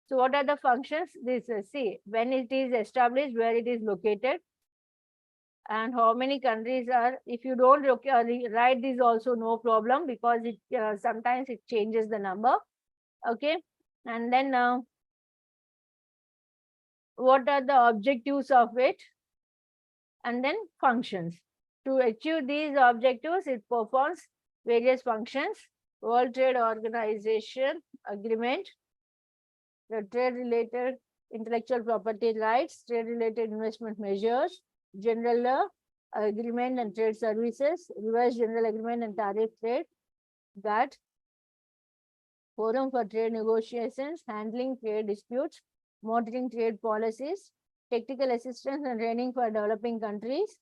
so what are the functions? This see, when it is established, where it is located, and how many countries are. If you don't write this also, no problem, because it sometimes it changes the number. Okay, and then what are the objectives of it, and then functions. To achieve these objectives, it performs various functions. World Trade Organization agreement, the trade related intellectual property rights, trade related investment measures, general law, agreement and trade services, revised general agreement and tariff trade, that forum for trade negotiations, handling trade disputes, monitoring trade policies, technical assistance and training for developing countries,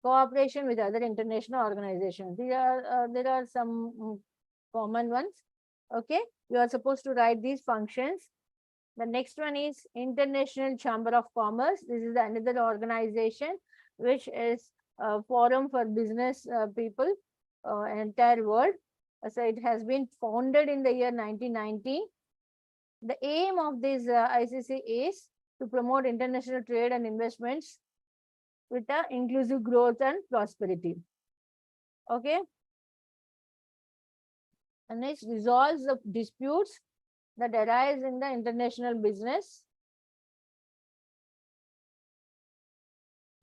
cooperation with other international organizations. There are some common ones. Okay, you are supposed to write these functions. The next one is International Chamber of Commerce. This is another organization which is a forum for business people, entire world. So it has been founded in the year 1990. The aim of this ICC is to promote international trade and investments with inclusive growth and prosperity. Okay. And it resolves the disputes that arise in the international business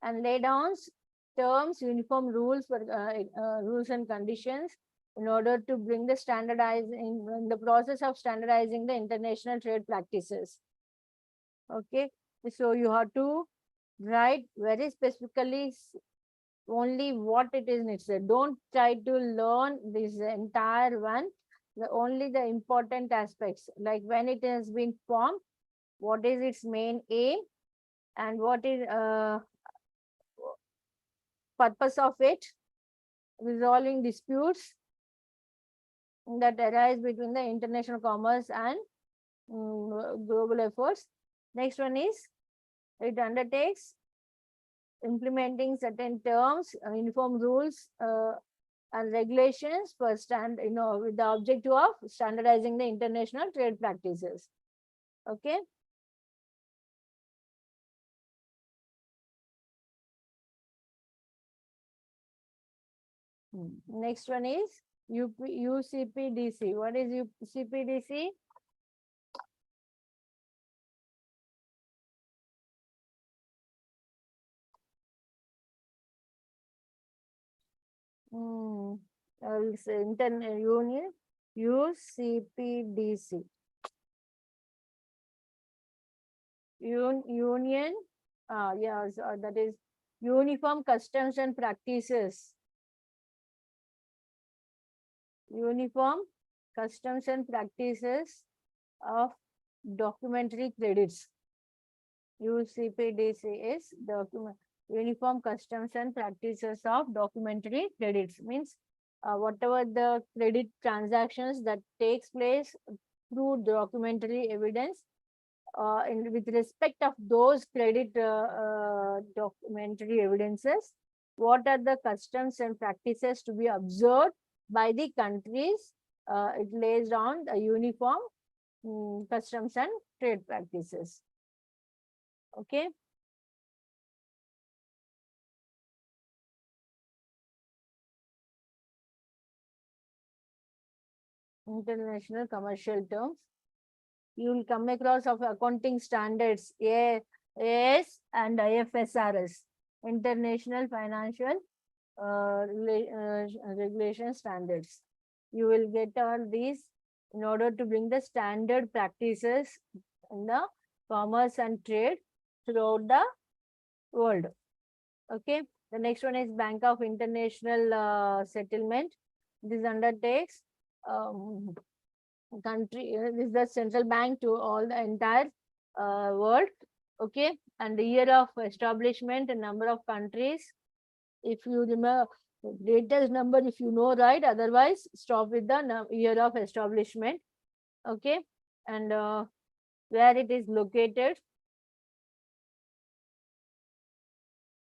and lay down terms, uniform rules for rules and conditions in order to bring the standardizing in the process of standardizing the international trade practices. Okay, so you have to write very specifically only what it is needed. Don't try to learn this entire one. Only the important aspects, like when it has been formed, what is its main aim, and what is purpose of it, resolving disputes that arise between the international commerce and global efforts. Next one is it undertakes implementing certain terms, uniform rules and regulations for with the objective of standardizing the international trade practices. Okay. Next one is UCPDC. What is UCPDC? I will say Union UCPDC. Union, yes, that is uniform customs and practices. Uniform customs and practices of documentary credits. UCPDC is document uniform customs and practices of documentary credits. Means whatever the credit transactions that takes place through documentary evidence, with respect of those credit documentary evidences, what are the customs and practices to be observed by the countries? It lays down the uniform customs and trade practices. Okay. International commercial terms. You will come across of accounting standards, AS and IFSRS, International Financial Regulation Standards. You will get all these in order to bring the standard practices in the commerce and trade throughout the world. Okay. The next one is Bank of International Settlement. This undertakes country, this is the central bank to all the entire world. Okay. And the year of establishment and number of countries, if you remember greatest number, if you know, right, otherwise stop with the year of establishment. Okay. And where it is located.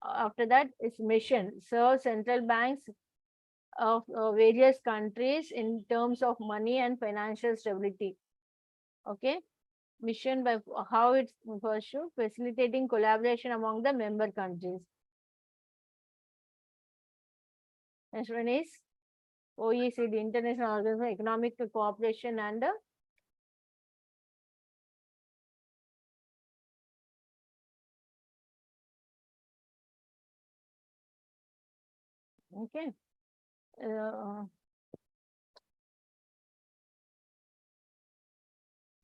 After that, its mission. So central banks of various countries in terms of money and financial stability. Okay. Mission by how it's pursued, facilitating collaboration among the member countries. Next one is OECD, International Organization for Economic Cooperation and okay.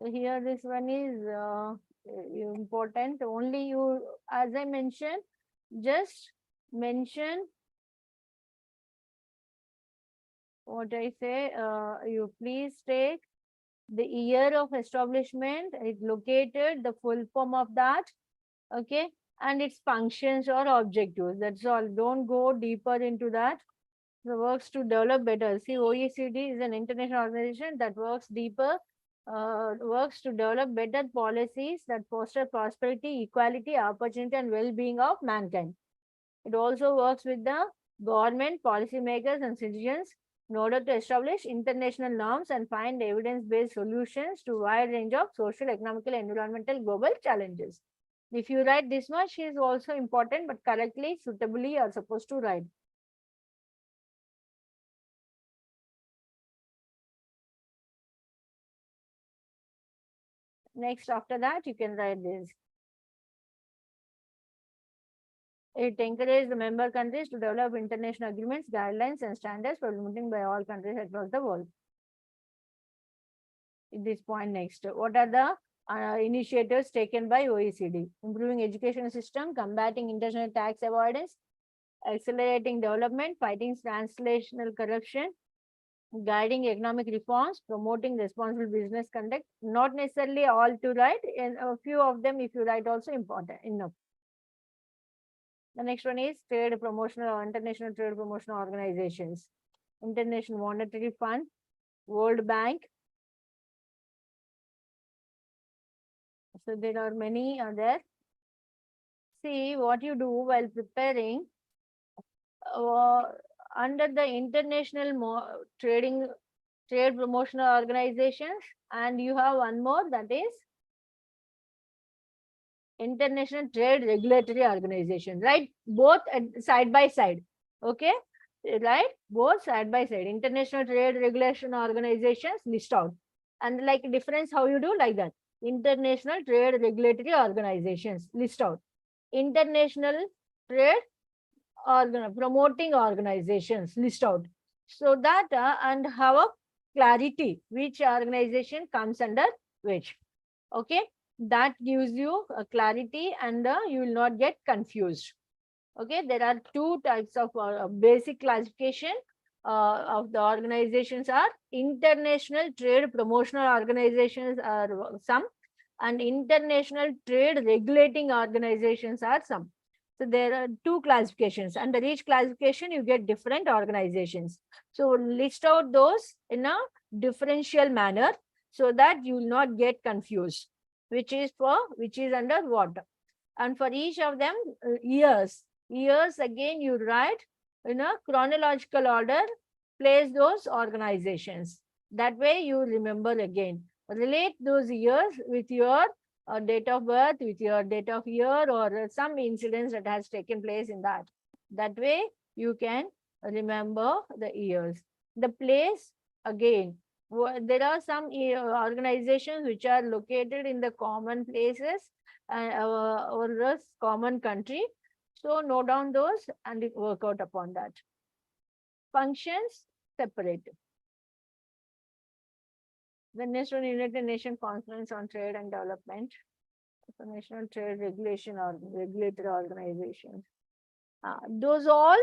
So here this one is important. Only you, as I mentioned, just mention what I say. You please take the year of establishment, it located, the full form of that, okay, and its functions or objectives. That's all. Don't go deeper into that. The works to develop better. See, OECD is an international organization that works deeper, works to develop better policies that foster prosperity, equality, opportunity, and well-being of mankind. It also works with the government, policymakers, and citizens in order to establish international norms and find evidence-based solutions to a wide range of social, economical, environmental, global challenges. If you write this much, is also important, but correctly, suitably, you are supposed to write. Next, after that, you can write this. It encourages the member countries to develop international agreements, guidelines, and standards for implementing by all countries across the world. At this point, next, what are the initiatives taken by OECD? Improving education system, combating international tax avoidance, accelerating development, fighting translational corruption, guiding economic reforms, promoting responsible business conduct. Not necessarily all to write, and a few of them, if you write, also important enough. The next one is trade promotional or international trade promotional organizations. International Monetary Fund, World Bank. So there are many there. See what you do while preparing under the international trade promotional organizations, and you have one more, that is international trade regulatory organization, right? Both side by side. Okay, right? Both side by side. International trade regulation organizations, list out. And like difference, how you do, like that. International trade regulatory organizations, list out. International trade promoting organizations, list out. So that and have a clarity which organization comes under which. Okay. That gives you a clarity, and you will not get confused. Okay, there are two types of basic classification of the organizations are international trade promotional organizations are some, and international trade regulating organizations are some. So there are two classifications. Under each classification, you get different organizations. So list out those in a differential manner so that you will not get confused. Which is under what? And for each of them, years again you write in a chronological order, place those organizations. That way you remember again. Relate those years with your date of birth, with your date of year, or some incidents that has taken place in that. That way you can remember the years. The place, again, there are some organizations which are located in the common places or the common country. So note down those and work out upon that. Functions separate. The National United Nations Conference on Trade and Development, the National Trade Regulation or Regulatory Organizations. Those all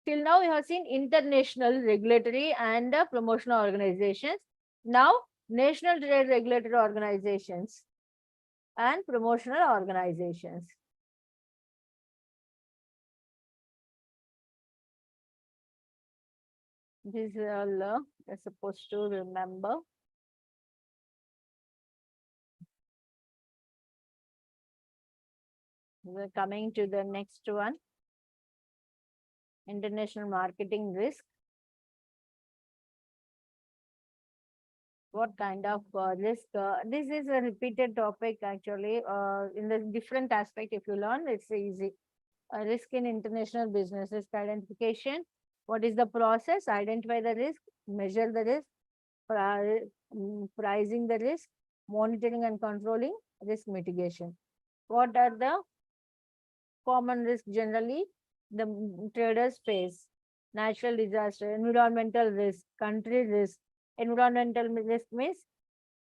till now we have seen international regulatory and promotional organizations. Now national trade regulatory organizations and promotional organizations. This is all you're supposed to remember. We're coming to the next one. International marketing risk. What kind of risk? This is a repeated topic actually. In the different aspect, if you learn, it's easy. Risk in international business, risk identification. What is the process? Identify the risk, measure the risk, pricing the risk, monitoring and controlling, risk mitigation. What are the common risks generally the traders face? Natural disaster, environmental risk, country risk. Environmental risk means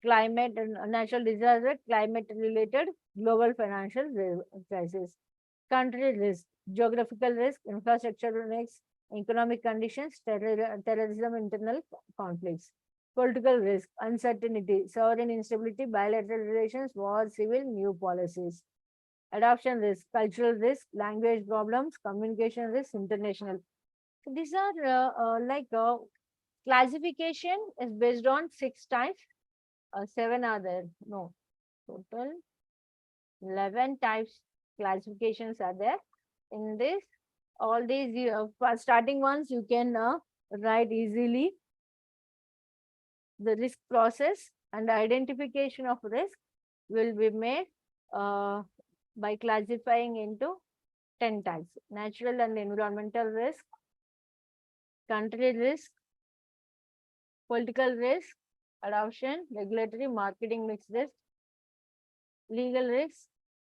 climate and natural disaster, climate related global financial crisis. Country risk, geographical risk, infrastructure risks, economic conditions, terrorism, internal conflicts. Political risk, uncertainty, sovereign instability, bilateral relations, war, civil, new policies. Adoption risk, cultural risk, language problems, communication risk, international. So these are classification is based on 6 types. 7 are there. No, total 11 types classifications are there. In this, all these starting ones you can write easily. The risk process and identification of risk will be made by classifying into 10 types. Natural and environmental risk, country risk, political risk, adoption, regulatory, marketing mix risk, legal risk.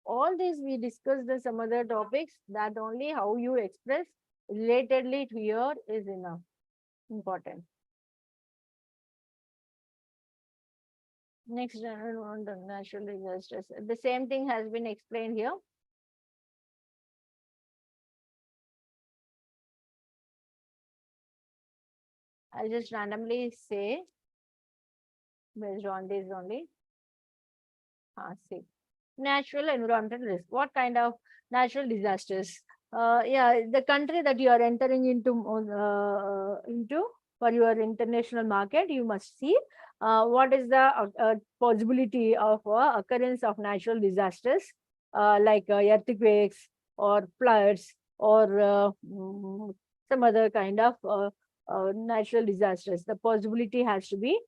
All these we discussed the some other topics, that only how you express relatedly to here is enough important. Next on the natural disasters. The same thing has been explained here. I'll just randomly say based on this only. See. Natural environmental risk. What kind of natural disasters? Yeah, the country that you are entering into for your international market, you must see what is the possibility of occurrence of natural disasters like earthquakes or floods or some other kind of natural disasters. The possibility has to be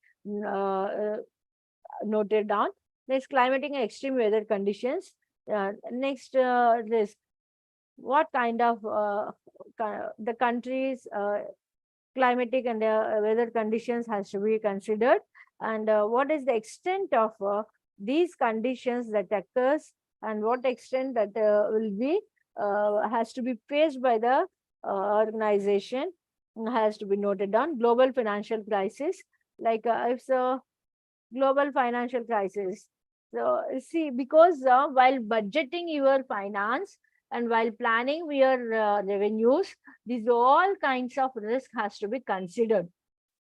noted down. Next, climatic and extreme weather conditions. Next, risk. What kind of the country's climatic and weather conditions has to be considered, and what is the extent of these conditions that occurs, and what extent that will be has to be faced by the organization has to be noted down. Global financial crisis, like if so global financial crisis, So see, because while budgeting your finance and while planning your revenues, these all kinds of risk has to be considered.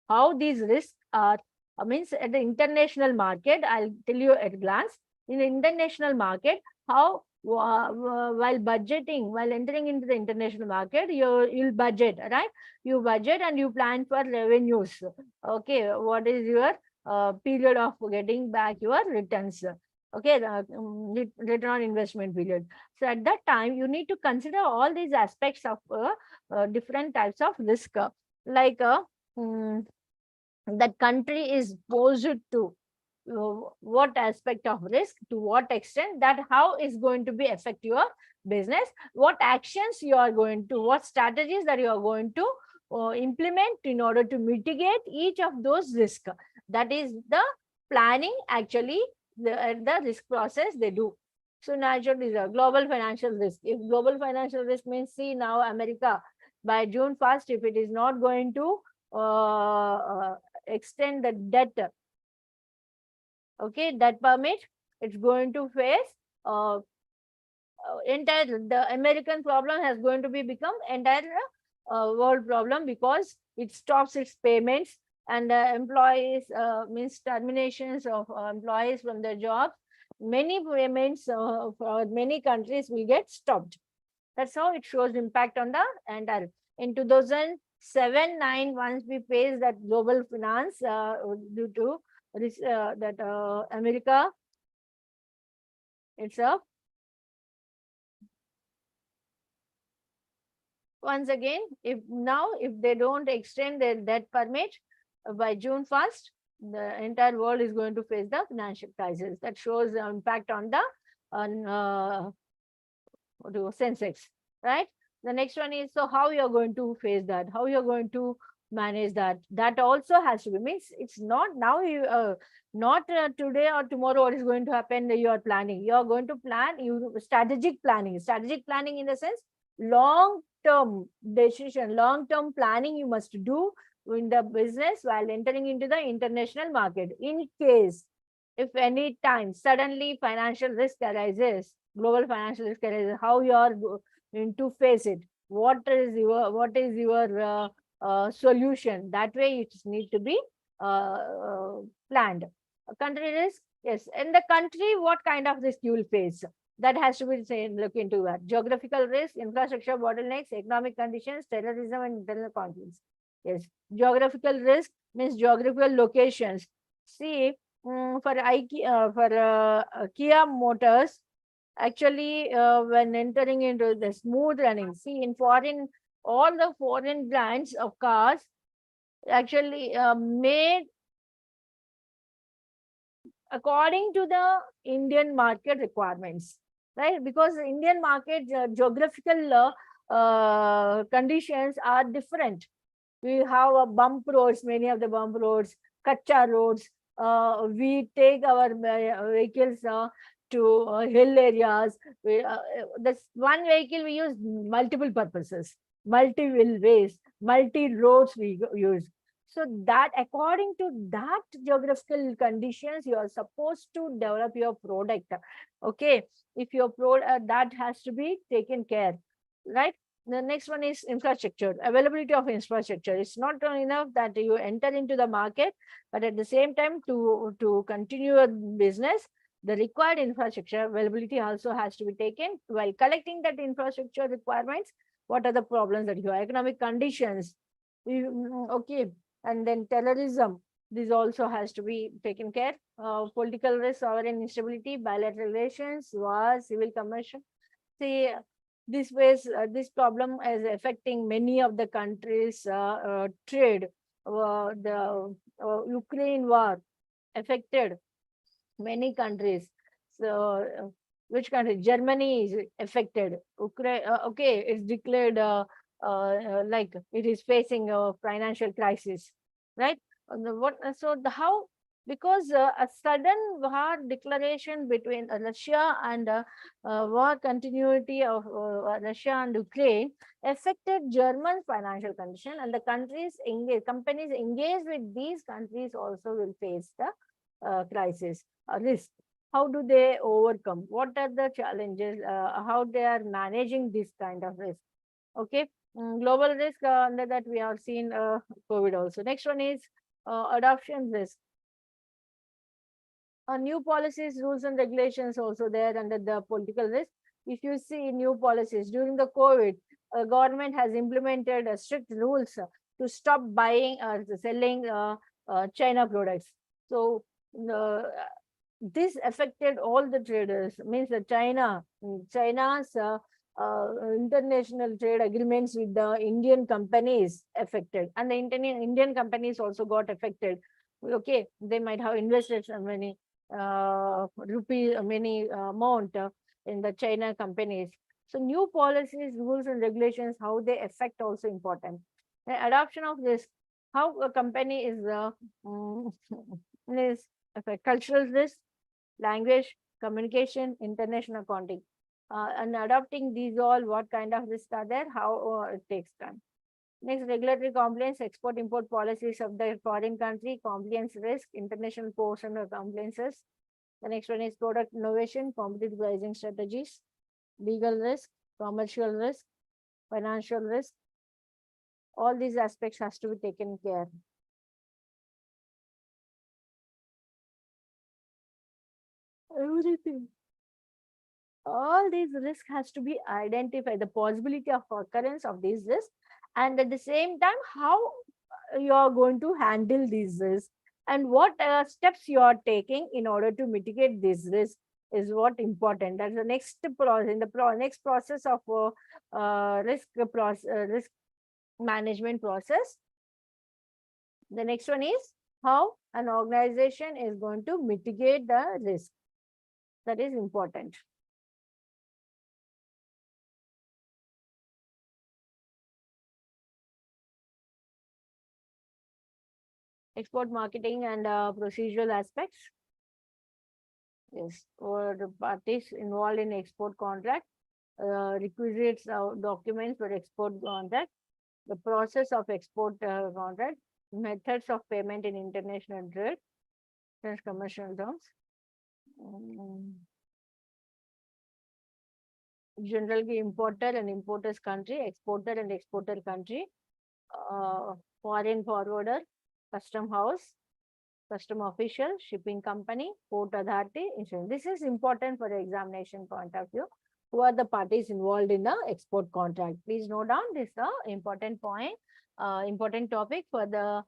How these risks are, means at the international market, I'll tell you at a glance. In the international market, how while budgeting, while entering into the international market, you'll budget, right? You budget and you plan for revenues. Okay, what is your period of getting back your returns? Okay, the return on investment period. So at that time, you need to consider all these aspects of different types of risk, like mm, that country is posed to what aspect of risk, to what extent, that how is going to be affect your business, what actions you are going to, what strategies that you are going to implement in order to mitigate each of those risks. That is the planning actually, the risk process they do. So natural disaster, global financial risk. If global financial risk means, see now America by June 1st, if it is not going to extend the debt, okay, that permit, it's going to face entire, the American problem has going to be become entire world problem, because it stops its payments, and employees, means terminations of employees from their jobs. Many payments for many countries will get stopped. That's how it shows impact on the entire. In 2007-9, once we faced that global finance due to this, that America itself, once again, if now if they don't extend their debt permit by June 1st, the entire world is going to face the financial crisis. That shows the impact on the Sensex, right? The next one is, so how you're going to face that, how you're going to manage that. That also has to be, means it's not now you not today or tomorrow what is going to happen, you are planning, you are going to plan, you strategic planning in the sense, long term decision, long term planning you must do in the business while entering into the international market. In case if any time suddenly financial risk arises, global financial risk arises, how you are going to face it, what is your solution. That way it need to be planned. A country risk, yes, in the country what kind of risk you will face, that has to be say, look into that. Geographical risk, infrastructure bottlenecks, economic conditions, terrorism and internal conflicts. Yes, geographical risk means geographical locations. See, for Kia Motors, actually, when entering into the smooth running, see in foreign, all the foreign brands of cars actually made according to the Indian market requirements, right? Because the Indian market geographical conditions are different. We have a bump roads, many of the bump roads, kacha roads. We take our vehicles to hill areas. This one vehicle we use multiple purposes, multi-wheel ways, multi-roads we use. So that according to that geographical conditions, you are supposed to develop your product. Okay, if your product that has to be taken care, right? The next one is infrastructure, availability of infrastructure. It's not enough that you enter into the market, but at the same time to continue your business, the required infrastructure availability also has to be taken. While collecting that infrastructure requirements, what are the problems that you have? Economic conditions, okay, and then terrorism. This also has to be taken care. Political risk, sovereign instability, bilateral relations, war, civil commercial. See, this problem is affecting many of the countries' trade. The Ukraine war affected many countries. So, which country? Germany is affected. Ukraine, okay, it's declared like it is facing a financial crisis, right? So the how? Because a sudden war declaration between Russia and war continuity of Russia and Ukraine affected German financial condition, and the companies engaged with these countries also will face the crisis risk. how do they overcome? What are the challenges? How they are managing this kind of risk? Okay. Global risk, under that we have seen COVID also. Next one is adoption risk. New policies, rules and regulations also there under the political risk. If you see new policies during the COVID, government has implemented strict rules to stop buying or selling China products. So uh, this affected all the traders. Means that China's international trade agreements with the Indian companies affected, and the Indian companies also got affected. Okay, they might have invested so many rupee, many amount in the China companies. So new policies, rules and regulations, how they affect also important. The adoption of this, how a company is mm, is affect cultural risk, language, communication, international accounting. And adopting these all, what kind of risks are there, how it takes time. Next, regulatory compliance, export-import policies of the foreign country, compliance risk, international portion of compliances. The next one is product innovation, competitive pricing strategies, legal risk, commercial risk, financial risk. All these aspects has to be taken care. Everything. All these risks has to be identified, the possibility of occurrence of these risks, and at the same time, how you are going to handle these risks and what steps you are taking in order to mitigate this risk is what important. That's the next process. In the next process of risk management process. The next one is how an organization is going to mitigate the risk. That is important. Export marketing and procedural aspects. Yes, or the parties involved in export contract, requisites documents for export contract, the process of export contract, methods of payment in international trade, commercial terms. Generally, importer and importer's country, exporter and exporter country, foreign forwarder, custom house, custom official, shipping company, port authority, insurance. This is important for the examination point of view. Who are the parties involved in the export contract? Please note down this important point, important topic for the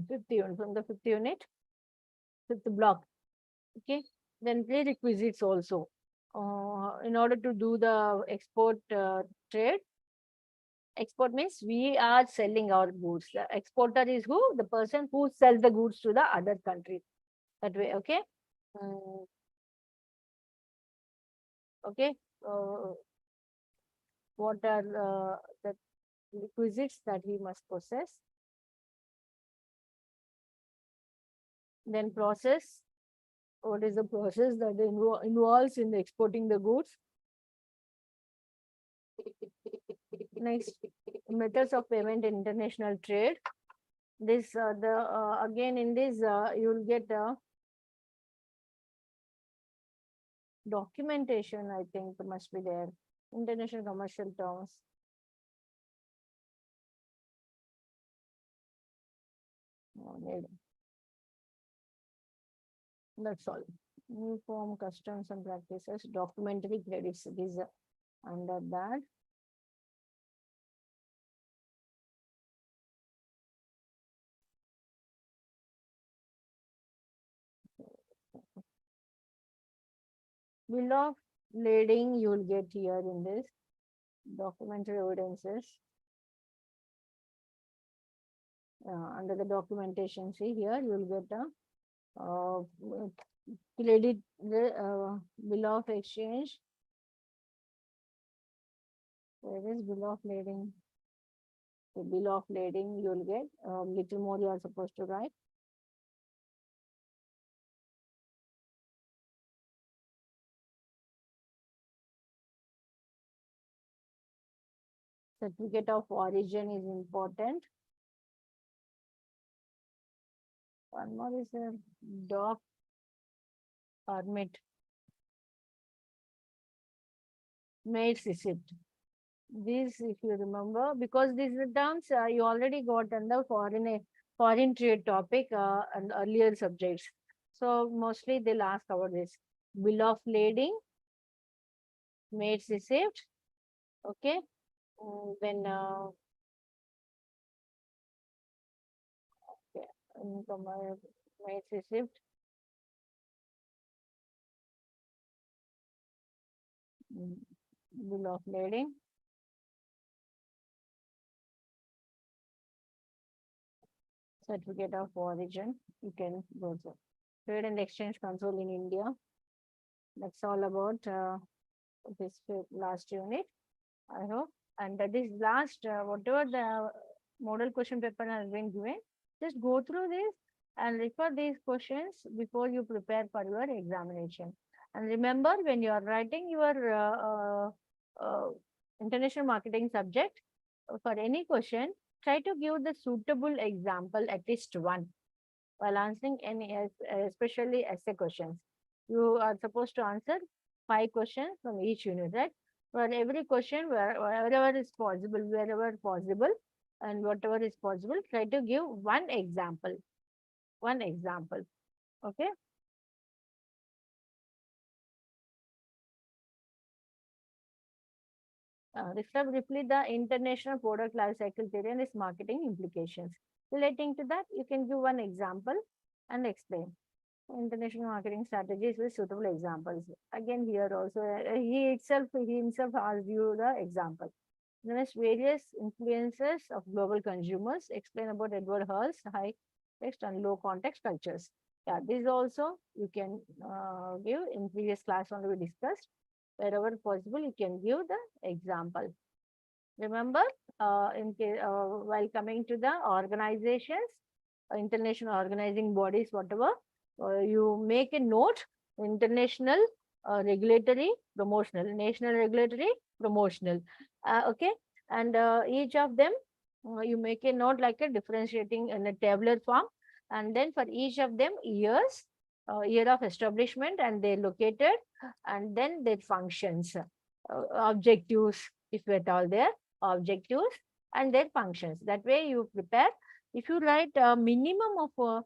fifth unit, from the fifth unit, fifth block. Okay, then prerequisites also. In order to do the export trade, export means we are selling our goods. The exporter is who? The person who sells the goods to the other country. That way, okay? Okay. What are the requisites that he must possess? Then process. What is the process that involves in exporting the goods? Next, methods of payment in international trade. This again in this you will get documentation. I think must be there. International commercial terms. That's all. Uniform customs and practices, documentary credits. These under that. Bill of lading you will get here in this documentary evidences. Under the documentation, see here you will get a credit bill of exchange. Where is bill of lading? The bill of lading you will get little more you are supposed to write. Certificate of origin is important. One more is a doc or maid's receipt. This, if you remember, because these are terms you already got under foreign trade topic and earlier subjects. So mostly they'll ask about this. Bill of lading, maid's receipt. Okay. Then okay, maid's receipt, mm, bill of lading, certificate of origin. You can go to trade and exchange control in India. That's all about this last unit, I hope. And that is last, whatever the model question paper has been given, just go through this and refer these questions before you prepare for your examination. And remember, when you are writing your international marketing subject, for any question, try to give the suitable example, at least one, while answering any, especially essay questions. You are supposed to answer 5 questions from each unit, right? For every question, wherever is possible, wherever possible, and whatever is possible, try to give one example. One example. Okay. Describe briefly the international product life cycle theory and its marketing implications. Relating to that, you can give one example and explain. International marketing strategies with suitable examples. Again, here also, he himself asked you the example. The next, various influences of global consumers. Explain about Edward Hall's high text and low context cultures. Yeah, this also you can give in previous class only we discussed. Wherever possible, you can give the example. Remember, while coming to the organizations, international organizing bodies, whatever, you make a note, international regulatory promotional, national regulatory promotional. Okay. And each of them, you make a note like a differentiating in a tabular form. And then for each of them, years, year of establishment, and they're located, and then their functions, objectives, if at all there, objectives, and their functions. That way you prepare. If you write a minimum of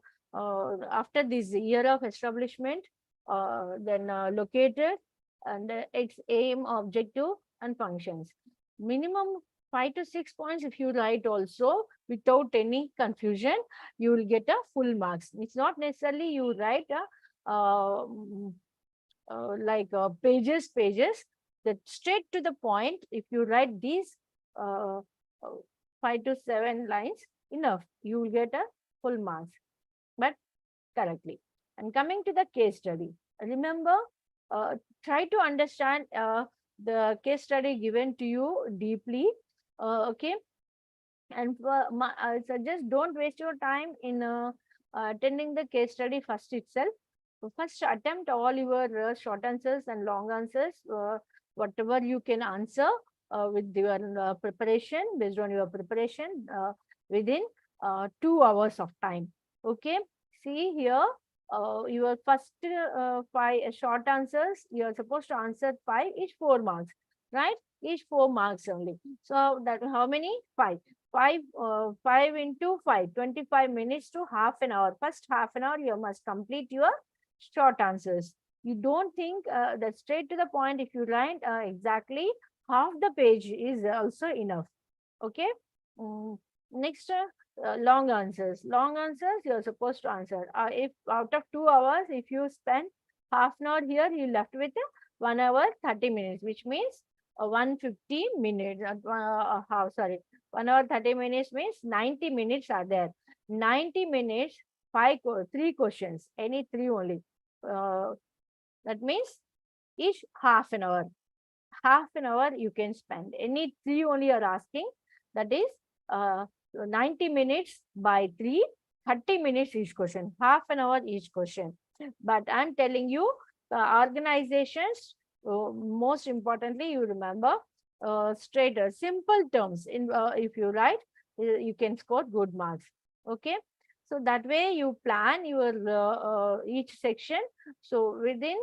after this year of establishment, then located, and its aim, objective, and functions. Minimum 5 to 6 points if you write also without any confusion, you will get a full marks. It's not necessarily you write like pages, that straight to the point. If you write these uh, 5 to 7 lines, enough, you will get a full marks, but correctly. And coming to the case study, remember, try to understand the case study given to you deeply. Okay. And I suggest don't waste your time in attending the case study first itself. First, attempt all your short answers and long answers, whatever you can answer with your preparation, based on your preparation within 2 hours of time. Okay. See here, your first 5 short answers, you are supposed to answer 5, each 4 marks, right? Each 4 marks only. So that how many? 5. 5 into 5, 25 minutes to half an hour. First half an hour, you must complete your short answers. You don't think that straight to the point. If you write exactly half the page is also enough. Okay. Next, long answers. Long answers, you're supposed to answer. If out of 2 hours, if you spend half an hour here, you're left with 1 hour 30 minutes, which means 150 minutes. Sorry, 1 hour 30 minutes means 90 minutes are there. 90 minutes, 3 questions, any 3 only. That means each half an hour. Half an hour you can spend. Any 3 only are asking. That is 90 minutes by 3, 30 minutes each question, half an hour each question. But I'm telling you, organizations, most importantly, you remember, straighter, simple terms. If you write, you can score good marks. Okay. So that way you plan your each section. So within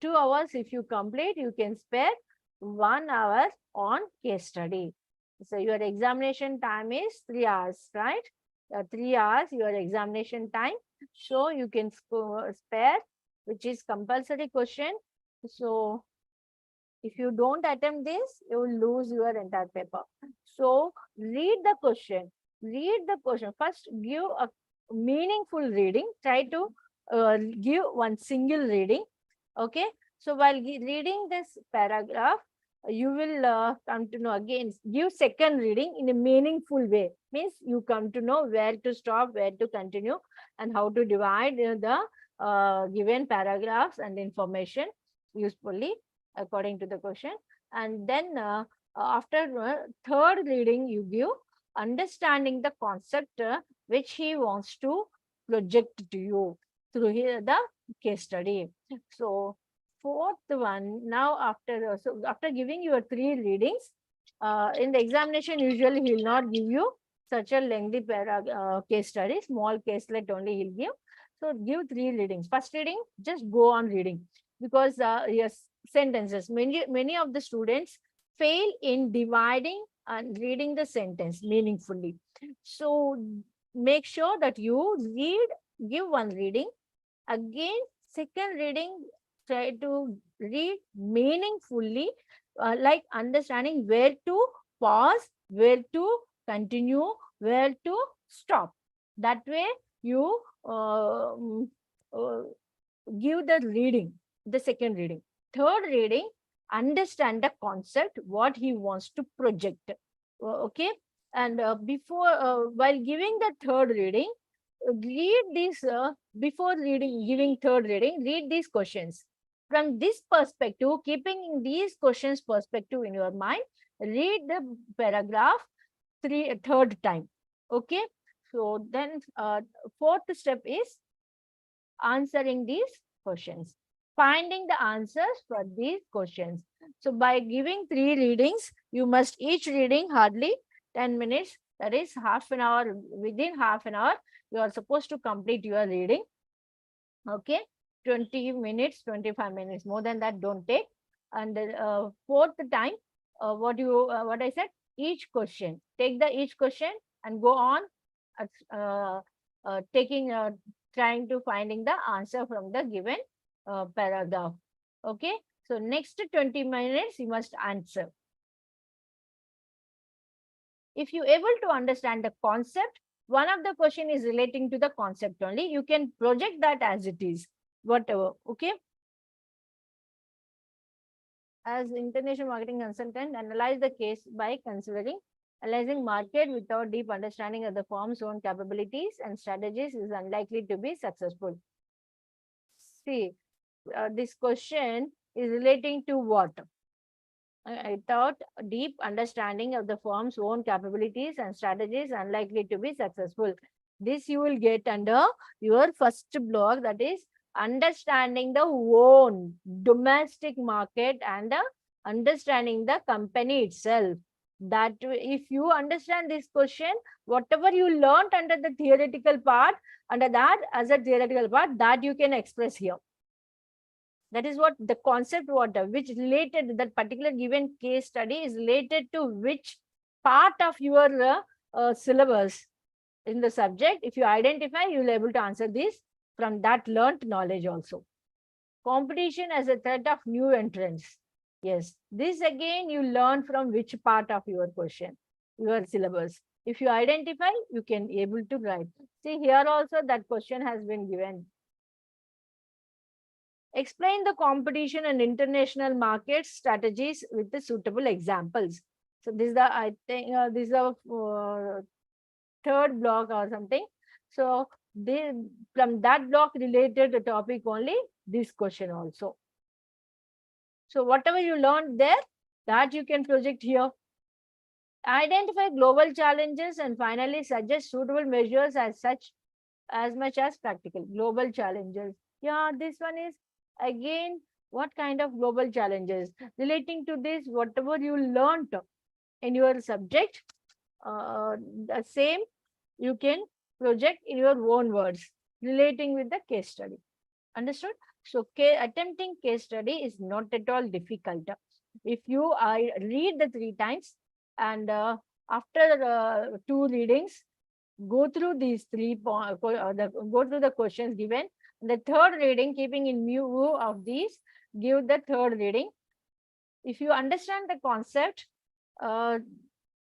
2 hours, if you complete, you can spare 1 hour on case study. So your examination time is 3 hours, right? 3 hours your examination time. So you can spare, which is compulsory question. So if you don't attempt this, you will lose your entire paper. So read the question. Read the question. First, give a meaningful reading. Try to give one single reading. Okay. So while reading this paragraph, you will come to know again. Give second reading in a meaningful way. Means you come to know where to stop, where to continue, and how to divide the given paragraphs and information usefully according to the question. And then after third reading, you give understanding the concept which he wants to project to you through the case study. So fourth one, now after giving your three readings, in the examination usually he will not give you such a lengthy case study, small caselet only he'll give. So give three readings. First reading, just go on reading, because yes, sentences, many of the students fail in dividing and reading the sentence meaningfully. So make sure that you give one reading. Again, second reading, try to read meaningfully, like understanding where to pause, where to continue, where to stop. That way you uh, give the reading, the second reading. Third reading, understand the concept, what he wants to project. Okay. And while giving the third reading, read this, before giving third reading, read these questions. From this perspective, keeping these questions perspective in your mind, read the paragraph third time. Okay. So then fourth step is answering these questions, finding the answers for these questions. So by giving three readings, you must each reading hardly 10 minutes, that is half an hour. Within half an hour, you are supposed to complete your reading. Okay, 20 minutes, 25 minutes, more than that don't take. And fourth time, what I said, each question, take the each question and go on taking trying to finding the answer from the given paragraph. Okay, so next 20 minutes you must answer. If you able to understand the concept, one of the question is relating to the concept only, you can project that as it is, whatever. Okay, as international marketing consultant, analyze the case by considering analyzing market without deep understanding of the firm's own capabilities and strategies is unlikely to be successful. See, this question is relating to what? Without deep understanding of the firm's own capabilities and strategies unlikely to be successful. This you will get under your first block, that is understanding the own domestic market and understanding the company itself. That if you understand this question, whatever you learned under the theoretical part, under that as a theoretical part, that you can express here. That is what the concept water, which related, that particular given case study is related to which part of your syllabus in the subject. If you identify, you will be able to answer this from that learnt knowledge also. Competition as a threat of new entrants. Yes, this again you learn from which part of your question, your syllabus. If you identify, you can able to write. See, here also that question has been given. Explain the competition and international market strategies with the suitable examples. So this is the, I think this is a third block or something. So from that block related topic only, this question also. So whatever you learned there, that you can project here. Identify global challenges and finally suggest suitable measures as much as practical. Global challenges. Yeah, this one is again, what kind of global challenges relating to this, whatever you learned in your subject, the same you can project in your own words, relating with the case study. Understood? So, attempting case study is not at all difficult. If you read the 3 times and after 2 readings, go through these go through the questions given. The third reading, keeping in view of these, give the third reading. If you understand the concept, uh,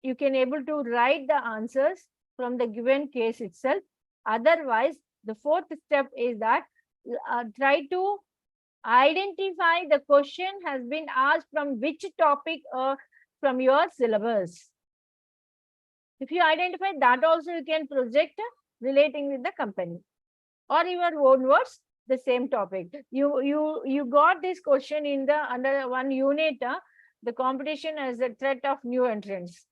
you can able to write the answers from the given case itself. Otherwise, the fourth step is that try to identify the question has been asked from which topic from your syllabus. If you identify that also, you can project relating with the company or your own words, the same topic. You got this question in the under one unit, the competition as a threat of new entrants.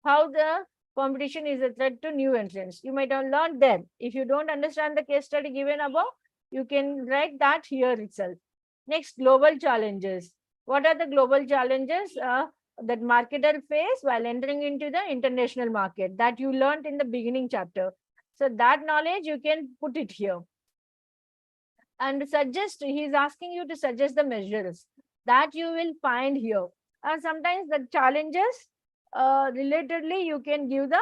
How the competition is a threat to new entrants. You might have learned there. If you don't understand the case study given above, you can write that here itself. Next, global challenges. What are the global challenges that marketer face while entering into the international market that you learned in the beginning chapter? So that knowledge you can put it here. And suggest, he's asking you to suggest the measures that you will find here. And sometimes the challenges relatedly you can give the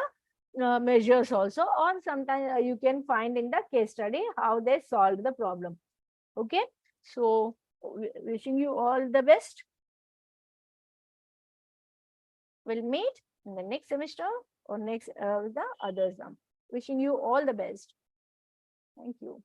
measures also, or sometimes you can find in the case study how they solved the problem. Okay, so wishing you all the best. We'll meet in the next semester or next with the others. Wishing you all the best. Thank you.